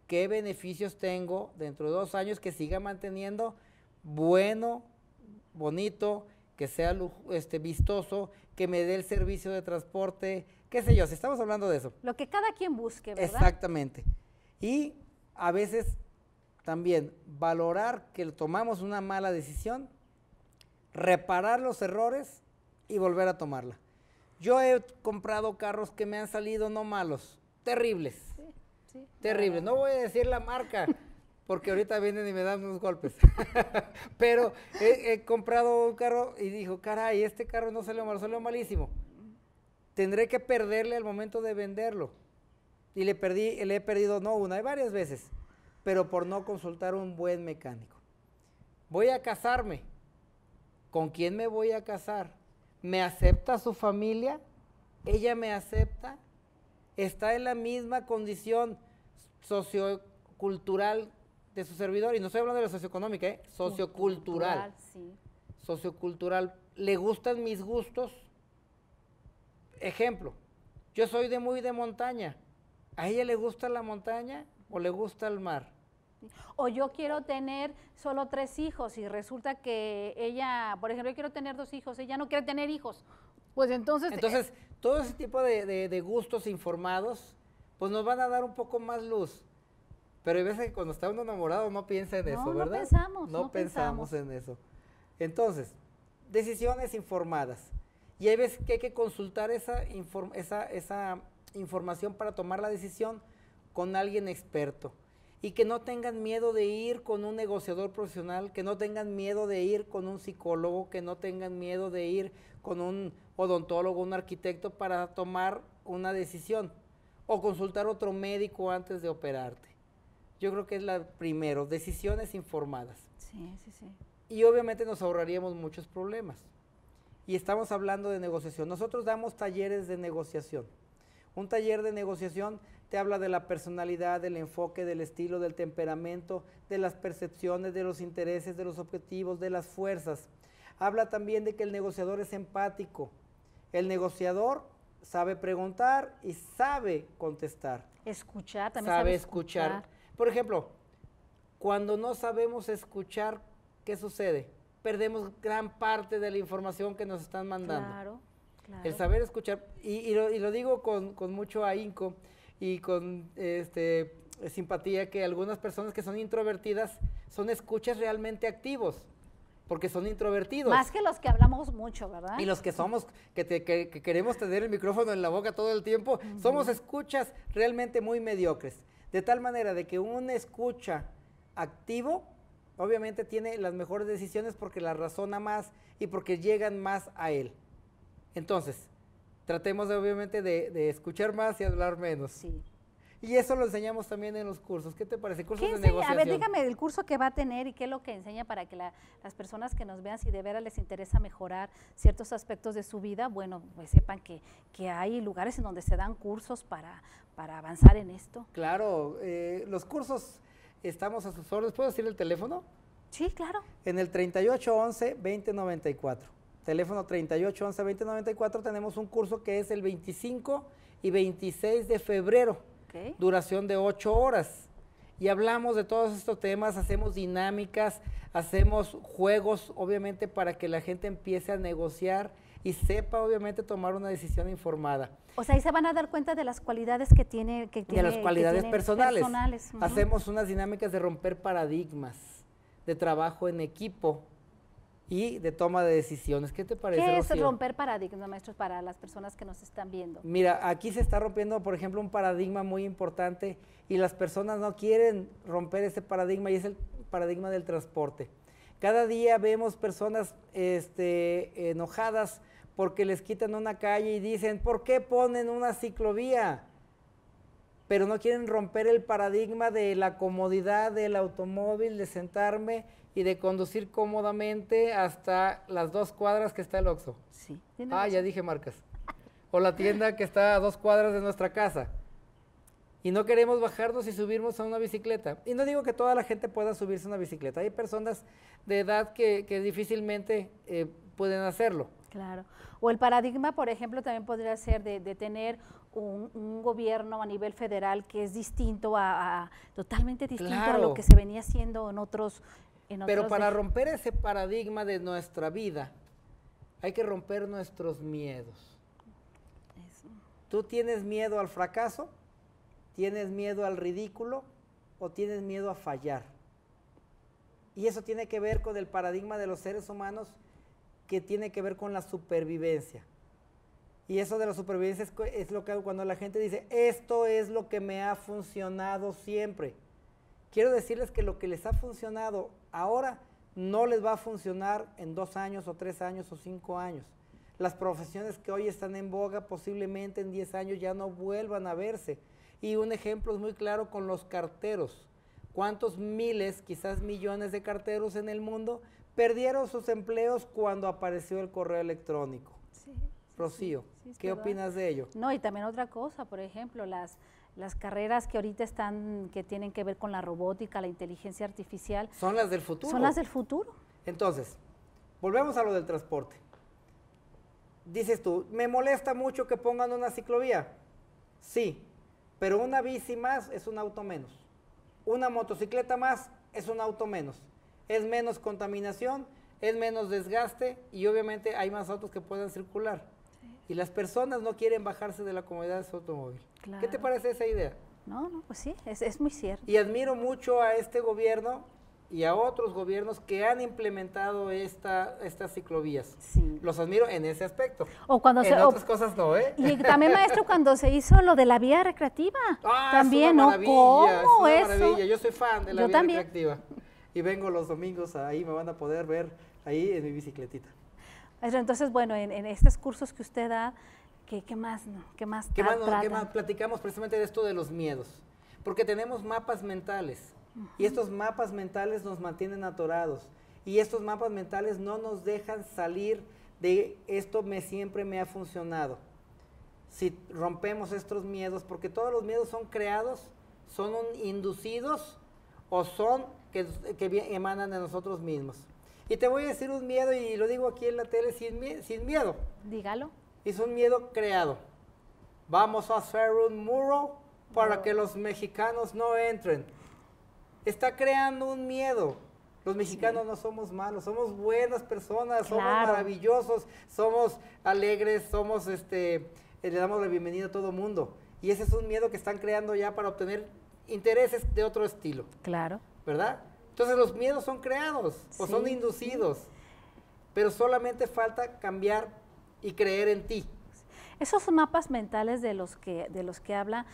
B: ¿qué beneficios tengo dentro de 2 años que siga manteniendo bueno, bonito, que sea vistoso, que me dé el servicio de transporte, qué sé yo, si estamos hablando de eso?
A: Lo que cada quien busque, ¿verdad?
B: Exactamente. Y a veces también valorar que tomamos una mala decisión, reparar los errores y volver a tomarla. Yo he comprado carros que me han salido no malos, terribles, terribles. No voy a decir la marca, porque ahorita vienen y me dan unos golpes. Pero he comprado un carro y dijo, caray, este carro no salió malo, salió malísimo. Tendré que perderle al momento de venderlo. Y le he perdido no una, varias veces, pero por no consultar un buen mecánico. Voy a casarme. ¿Con quién me voy a casar? ¿Me acepta su familia? ¿Ella me acepta? ¿Está en la misma condición sociocultural de su servidor? Y no estoy hablando de la socioeconómica, sociocultural.
A: Sí.
B: Sociocultural. ¿Le gustan mis gustos? Ejemplo, yo soy muy de montaña. ¿A ella le gusta la montaña o le gusta el mar?
A: O yo quiero tener solo 3 hijos y resulta que ella, por ejemplo, yo quiero tener 2 hijos, ella no quiere tener hijos. Pues entonces
B: todo ese tipo de gustos informados, pues nos van a dar un poco más luz. Pero hay veces que cuando está uno enamorado no piensa en eso, ¿verdad?
A: No
B: pensamos en eso. Entonces, decisiones informadas. Y hay veces que hay que consultar esa información para tomar la decisión con alguien experto. Y que no tengan miedo de ir con un negociador profesional, que no tengan miedo de ir con un psicólogo, que no tengan miedo de ir con un odontólogo, un arquitecto para tomar una decisión o consultar otro médico antes de operarte. Yo creo que es la primero, decisiones informadas.
A: Sí.
B: Y obviamente nos ahorraríamos muchos problemas. Y estamos hablando de negociación. Nosotros damos talleres de negociación. Un taller de negociación te habla de la personalidad, del enfoque, del estilo, del temperamento, de las percepciones, de los intereses, de los objetivos, de las fuerzas. Habla también de que el negociador es empático. El negociador sabe preguntar y sabe contestar.
A: Escuchar, también
B: sabe escuchar. Por ejemplo, cuando no sabemos escuchar, ¿qué sucede? Perdemos gran parte de la información que nos están mandando.
A: Claro, claro.
B: El saber escuchar, y lo digo con mucho ahínco y con simpatía, que algunas personas que son introvertidas son escuchas realmente activos, porque son introvertidos.
A: Más que los que hablamos mucho, ¿verdad?
B: Y los que somos, que queremos tener el micrófono en la boca todo el tiempo, somos escuchas realmente muy mediocres. De tal manera de que un escucha activo, obviamente tiene las mejores decisiones porque las razona más y porque llegan más a él. Entonces, tratemos obviamente de escuchar más y hablar menos.
A: Sí.
B: Y eso lo enseñamos también en los cursos. ¿Qué te parece? Cursos
A: ¿Qué
B: de
A: enseña?
B: negociación.
A: A ver, dígame el curso que va a tener y qué es lo que enseña para que las personas que nos vean, si de veras les interesa mejorar ciertos aspectos de su vida, bueno, pues sepan que hay lugares en donde se dan cursos para avanzar en esto.
B: Claro, los cursos estamos a sus órdenes. ¿Puedo decir el teléfono?
A: Sí, claro.
B: En el 3811-2094. Teléfono 3811-2094 tenemos un curso que es el 25 y 26 de febrero.
A: Okay.
B: Duración de 8 horas. Y hablamos de todos estos temas, hacemos dinámicas, hacemos juegos, obviamente, para que la gente empiece a negociar y sepa, obviamente, tomar una decisión informada.
A: O sea, ahí se van a dar cuenta de las cualidades que tiene.
B: De las cualidades personales. Hacemos
A: Uh-huh.
B: unas dinámicas de romper paradigmas, de trabajo en equipo y de toma de decisiones. ¿Qué te parece,
A: ¿Qué es
B: Rocío?
A: romper paradigmas, maestros, para las personas que nos están viendo?
B: Mira, aquí se está rompiendo, por ejemplo, un paradigma muy importante y las personas no quieren romper ese paradigma y es el paradigma del transporte. Cada día vemos personas enojadas porque les quitan una calle y dicen, ¿por qué ponen una ciclovía? Pero no quieren romper el paradigma de la comodidad del automóvil, de sentarme y de conducir cómodamente hasta las 2 cuadras que está el Oxxo.
A: Sí.
B: Ya dije marcas. O la tienda que está a 2 cuadras de nuestra casa. Y no queremos bajarnos y subirnos a una bicicleta. Y no digo que toda la gente pueda subirse a una bicicleta. Hay personas de edad que difícilmente pueden hacerlo.
A: Claro. O el paradigma, por ejemplo, también podría ser de tener un gobierno a nivel federal que es distinto totalmente distinto a lo que se venía haciendo en otros.
B: Pero para romper ese paradigma de nuestra vida, hay que romper nuestros miedos.
A: Eso.
B: ¿Tú tienes miedo al fracaso? ¿Tienes miedo al ridículo? ¿O tienes miedo a fallar? Y eso tiene que ver con el paradigma de los seres humanos, que tiene que ver con la supervivencia. Y eso de la supervivencia es lo que cuando la gente dice, esto es lo que me ha funcionado siempre. Quiero decirles que lo que les ha funcionado ahora no les va a funcionar en 2 años o 3 años o 5 años. Las profesiones que hoy están en boga posiblemente en 10 años ya no vuelvan a verse. Y un ejemplo es muy claro con los carteros. ¿Cuántos miles, quizás millones de carteros en el mundo perdieron sus empleos cuando apareció el correo electrónico?
A: Sí,
B: Rocío,
A: sí,
B: ¿qué opinas de ello?
A: No, y también otra cosa, por ejemplo, las carreras que ahorita están, que tienen que ver con la robótica, la inteligencia artificial.
B: Son las del futuro.
A: Son las del futuro.
B: Entonces, volvemos a lo del transporte. Dices tú, ¿me molesta mucho que pongan una ciclovía? Sí, pero una bici más es un auto menos. Una motocicleta más es un auto menos. Es menos contaminación, es menos desgaste y obviamente hay más autos que puedan circular. Sí. Y las personas no quieren bajarse de la comodidad de su automóvil. Claro. ¿Qué te parece esa idea?
A: No, pues sí, es muy cierto.
B: Y admiro mucho a este gobierno y a otros gobiernos que han implementado estas ciclovías.
A: Sí.
B: Los admiro en ese aspecto.
A: O cuando
B: otras cosas no, ¿eh?
A: Y también, maestro, cuando se hizo lo de la vía recreativa. También,
B: es una maravilla,
A: ¿no? ¿Cómo
B: es una maravilla. Yo soy fan de la vía recreativa. Y vengo los domingos ahí, me van a poder ver ahí en mi bicicletita.
A: Entonces, bueno, en estos cursos que usted da, ¿qué más
B: platicamos precisamente de esto de los miedos? Porque tenemos mapas mentales. Y estos mapas mentales nos mantienen atorados. Y estos mapas mentales no nos dejan salir de esto siempre me ha funcionado. si rompemos estos miedos, porque todos los miedos son creados, son inducidos o son que emanan de nosotros mismos. Y te voy a decir un miedo, y lo digo aquí en la tele sin miedo.
A: Dígalo.
B: Es un miedo creado. Vamos a hacer un muro para que los mexicanos no entren. Está creando un miedo. Los mexicanos no somos malos, somos buenas personas, somos maravillosos, somos alegres, somos le damos la bienvenida a todo mundo. Y ese es un miedo que están creando ya para obtener intereses de otro estilo.
A: Claro.
B: ¿Verdad? Entonces los miedos son creados o son inducidos, pero solamente falta cambiar y creer en ti.
A: Esos mapas mentales de los que habla,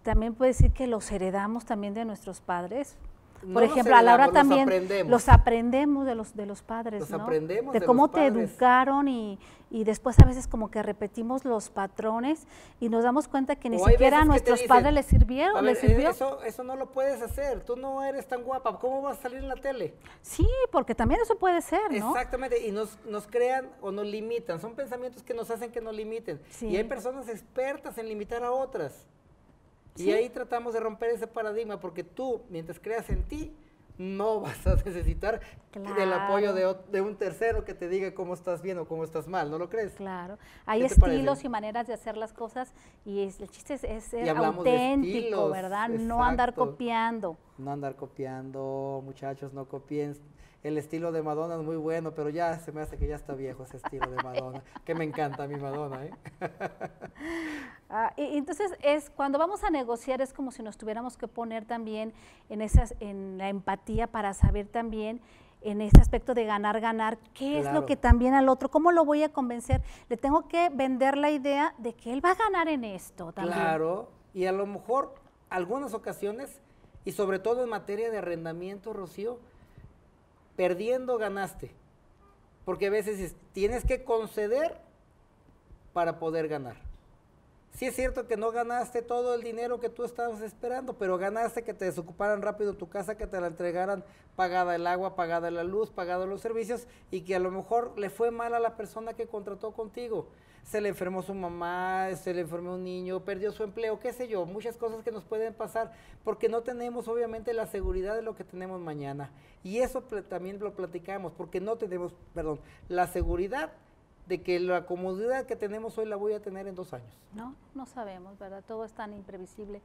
A: también puede decir que los heredamos también de nuestros padres. Por ejemplo, a la hora también los aprendemos de los padres,
B: los
A: ¿no?
B: Aprendemos
A: de
B: de
A: cómo
B: los
A: te
B: padres.
A: educaron y después a veces como que repetimos los patrones y nos damos cuenta que ni
B: O hay
A: siquiera a
B: veces que te
A: nuestros
B: dicen,
A: padres les sirvieron.
B: a ver,
A: les sirvió.
B: Eso no lo puedes hacer, tú no eres tan guapa, ¿cómo vas a salir en la tele?
A: Sí, porque también eso puede ser, ¿no?
B: Exactamente, y nos crean o nos limitan, son pensamientos que nos hacen que nos limiten.
A: Sí.
B: Y hay personas expertas en limitar a otras.
A: Sí.
B: Y ahí tratamos de romper ese paradigma, porque tú, mientras creas en ti, no vas a necesitar del apoyo de un tercero que te diga cómo estás bien o cómo estás mal, ¿no lo crees?
A: Claro, hay
B: ¿Qué te
A: estilos
B: parece?
A: y maneras de hacer las cosas y el chiste es ser
B: Y hablamos de
A: auténtico,
B: estilos,
A: ¿verdad? No andar
B: exacto.
A: copiando.
B: No andar copiando, muchachos, no copien. El estilo de Madonna es muy bueno, pero ya se me hace que ya está viejo ese estilo de Madonna, que me encanta mi Madonna, ¿eh?
A: Y entonces cuando vamos a negociar es como si nos tuviéramos que poner también en la empatía para saber también en ese aspecto de ganar, qué es lo que también al otro, cómo lo voy a convencer, le tengo que vender la idea de que él va a ganar en esto también.
B: Claro, y a lo mejor algunas ocasiones, y sobre todo en materia de arrendamiento, Rocío, perdiendo ganaste, porque a veces tienes que conceder para poder ganar. Sí es cierto que no ganaste todo el dinero que tú estabas esperando, pero ganaste que te desocuparan rápido tu casa, que te la entregaran pagada el agua, pagada la luz, pagados los servicios, y que a lo mejor le fue mal a la persona que contrató contigo. Se le enfermó su mamá, se le enfermó un niño, perdió su empleo, qué sé yo, muchas cosas que nos pueden pasar, porque no tenemos obviamente la seguridad de lo que tenemos mañana. Y eso también lo platicamos, porque no tenemos, la seguridad de que la comodidad que tenemos hoy la voy a tener en 2 años.
A: No sabemos, ¿verdad? Todo es tan imprevisible.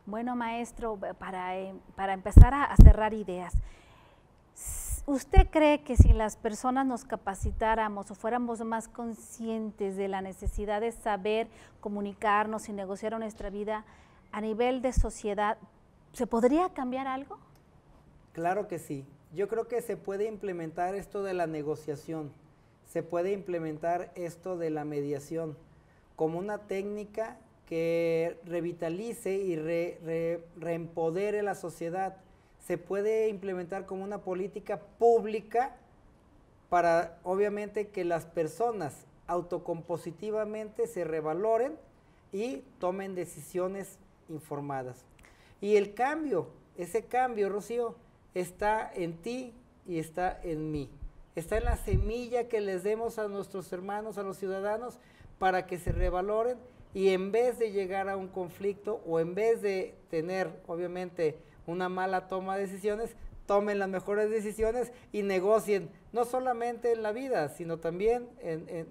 A: Bueno, maestro, para empezar a cerrar ideas, ¿usted cree que si las personas nos capacitáramos o fuéramos más conscientes de la necesidad de saber comunicarnos y negociar nuestra vida a nivel de sociedad, ¿se podría cambiar algo?
B: Claro que sí. Yo creo que se puede implementar esto de la negociación, se puede implementar esto de la mediación como una técnica que revitalice y reempodere la sociedad. Se puede implementar como una política pública para, obviamente, que las personas autocompositivamente se revaloren y tomen decisiones informadas. Y el cambio, ese cambio, Rocío, está en ti y está en mí. Está en la semilla que les demos a nuestros hermanos, a los ciudadanos, para que se revaloren y en vez de llegar a un conflicto o en vez de tener, obviamente, una mala toma de decisiones, tomen las mejores decisiones y negocien, no solamente en la vida, sino también,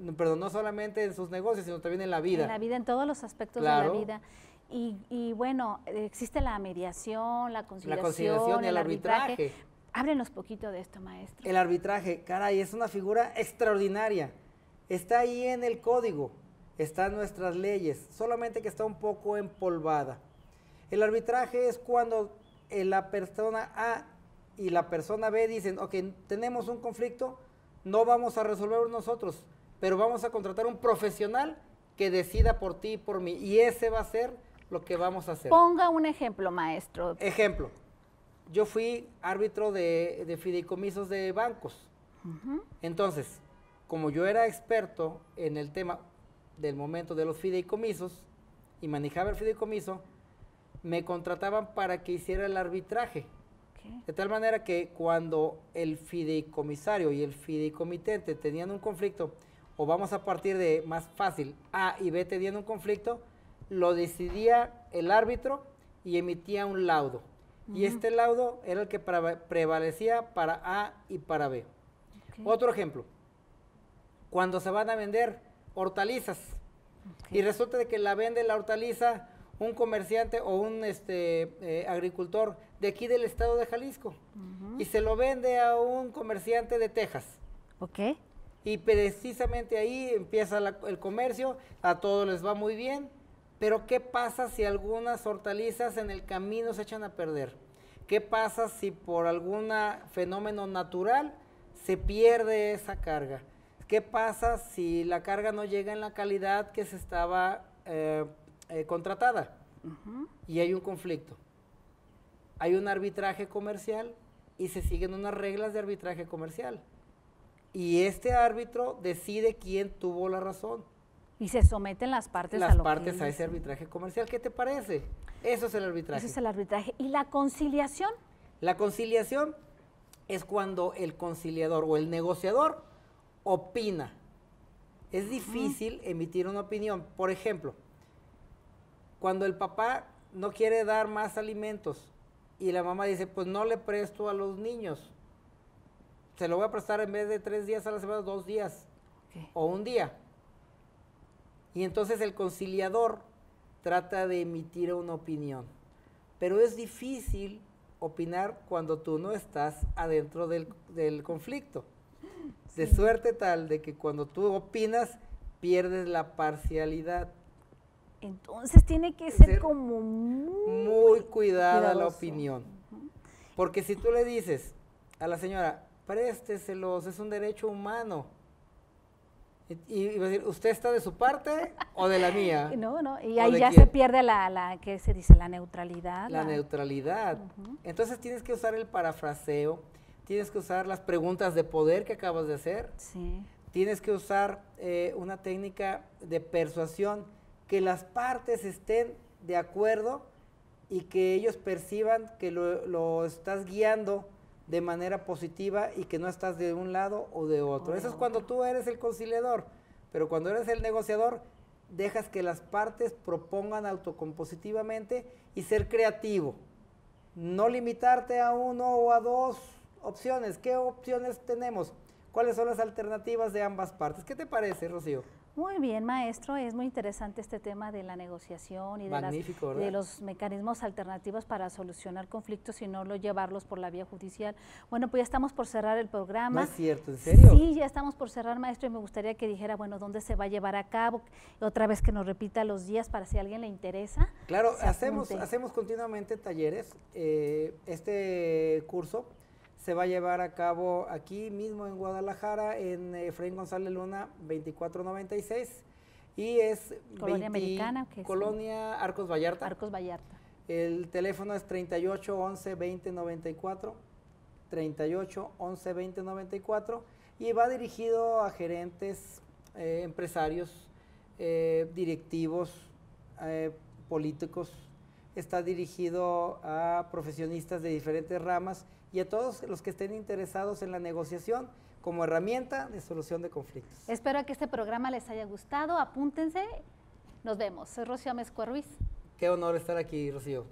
B: no solamente en sus negocios, sino también en la vida.
A: En la vida, en todos los aspectos de la vida. Y bueno, existe la mediación, la conciliación,
B: el arbitraje.
A: Háblenos poquito de esto, maestro.
B: El arbitraje, caray, es una figura extraordinaria. Está ahí en el código, está en nuestras leyes, solamente que está un poco empolvada. El arbitraje es cuando la persona A y la persona B dicen, ok, tenemos un conflicto, no vamos a resolverlo nosotros, pero vamos a contratar un profesional que decida por ti y por mí, y ese va a ser lo que vamos a hacer.
A: Ponga un ejemplo, maestro.
B: Ejemplo, yo fui árbitro de fideicomisos de bancos. Entonces, como yo era experto en el tema del momento de los fideicomisos y manejaba el fideicomiso, me contrataban para que hiciera el arbitraje. De tal manera que cuando el fideicomisario y el fideicomitente tenían un conflicto o vamos a partir de más fácil, A y B teniendo un conflicto, lo decidía el árbitro y emitía un laudo. Y este laudo era el que prevalecía para A y para B.
A: Ok.
B: Otro ejemplo, cuando se van a vender hortalizas y resulta de que la vende la hortaliza un comerciante o un agricultor de aquí del estado de Jalisco y se lo vende a un comerciante de Texas.
A: Ok.
B: Y precisamente ahí empieza el comercio, a todos les va muy bien, pero ¿qué pasa si algunas hortalizas en el camino se echan a perder? ¿Qué pasa si por algún fenómeno natural se pierde esa carga? ¿Qué pasa si la carga no llega en la calidad que se estaba contratada? Y hay un conflicto. Hay un arbitraje comercial y se siguen unas reglas de arbitraje comercial. Y este árbitro decide quién tuvo la razón.
A: Y se someten las partes a lo que él
B: a ese arbitraje comercial. ¿Qué te parece? Eso es el arbitraje.
A: Eso es el arbitraje. ¿Y la conciliación?
B: La conciliación es cuando el conciliador o el negociador opina. Es difícil emitir una opinión. Por ejemplo, cuando el papá no quiere dar más alimentos y la mamá dice, pues no le presto a los niños. Se lo voy a prestar en vez de 3 días a la semana, 2 días o un día. Y entonces el conciliador trata de emitir una opinión. Pero es difícil opinar cuando tú no estás adentro del conflicto. De suerte tal de que cuando tú opinas, pierdes la parcialidad.
A: Entonces tiene que ser como
B: muy cuidada la
A: cuidadoso.
B: opinión. Porque si tú le dices a la señora, présteselos, es un derecho humano. Y va a decir, ¿usted está de su parte o de la mía?
A: No, y
B: ¿O
A: ahí
B: de
A: ya
B: quién?
A: se pierde ¿qué se dice? La neutralidad.
B: La neutralidad. Entonces tienes que usar el parafraseo, tienes que usar las preguntas de poder que acabas de hacer,
A: Sí.
B: tienes que usar una técnica de persuasión, que las partes estén de acuerdo y que ellos perciban que lo estás guiando de manera positiva y que no estás de un lado o de otro. Eso es cuando tú eres el conciliador, pero cuando eres el negociador, dejas que las partes propongan autocompositivamente y ser creativo. No limitarte a uno o a dos opciones. ¿Qué opciones tenemos? ¿Cuáles son las alternativas de ambas partes? ¿Qué te parece, Rocío?
A: Muy bien, maestro, es muy interesante este tema de la negociación y
B: Magnífico, ¿verdad?
A: de los mecanismos alternativos para solucionar conflictos y no llevarlos por la vía judicial. Bueno, pues ya estamos por cerrar el programa.
B: No es cierto, ¿en serio?
A: Sí, ya estamos por cerrar, maestro, y me gustaría que dijera, bueno, dónde se va a llevar a cabo, otra vez que nos repita los días para si a alguien le interesa.
B: Claro,
A: se apunte.
B: hacemos continuamente talleres. Este curso se va a llevar a cabo aquí mismo en Guadalajara, en Efraín González Luna, 2496, y es
A: ¿Colonia Americana? ¿O qué es?
B: Colonia Arcos Vallarta.
A: Arcos Vallarta.
B: El teléfono es 38 11 20 94, 38 11 20 94, y va dirigido a gerentes, empresarios, directivos, políticos. Está dirigido a profesionistas de diferentes ramas y a todos los que estén interesados en la negociación como herramienta de solución de conflictos.
A: Espero que este programa les haya gustado, apúntense, nos vemos. Soy Rocío Amezcua Ruiz.
B: Qué honor estar aquí, Rocío.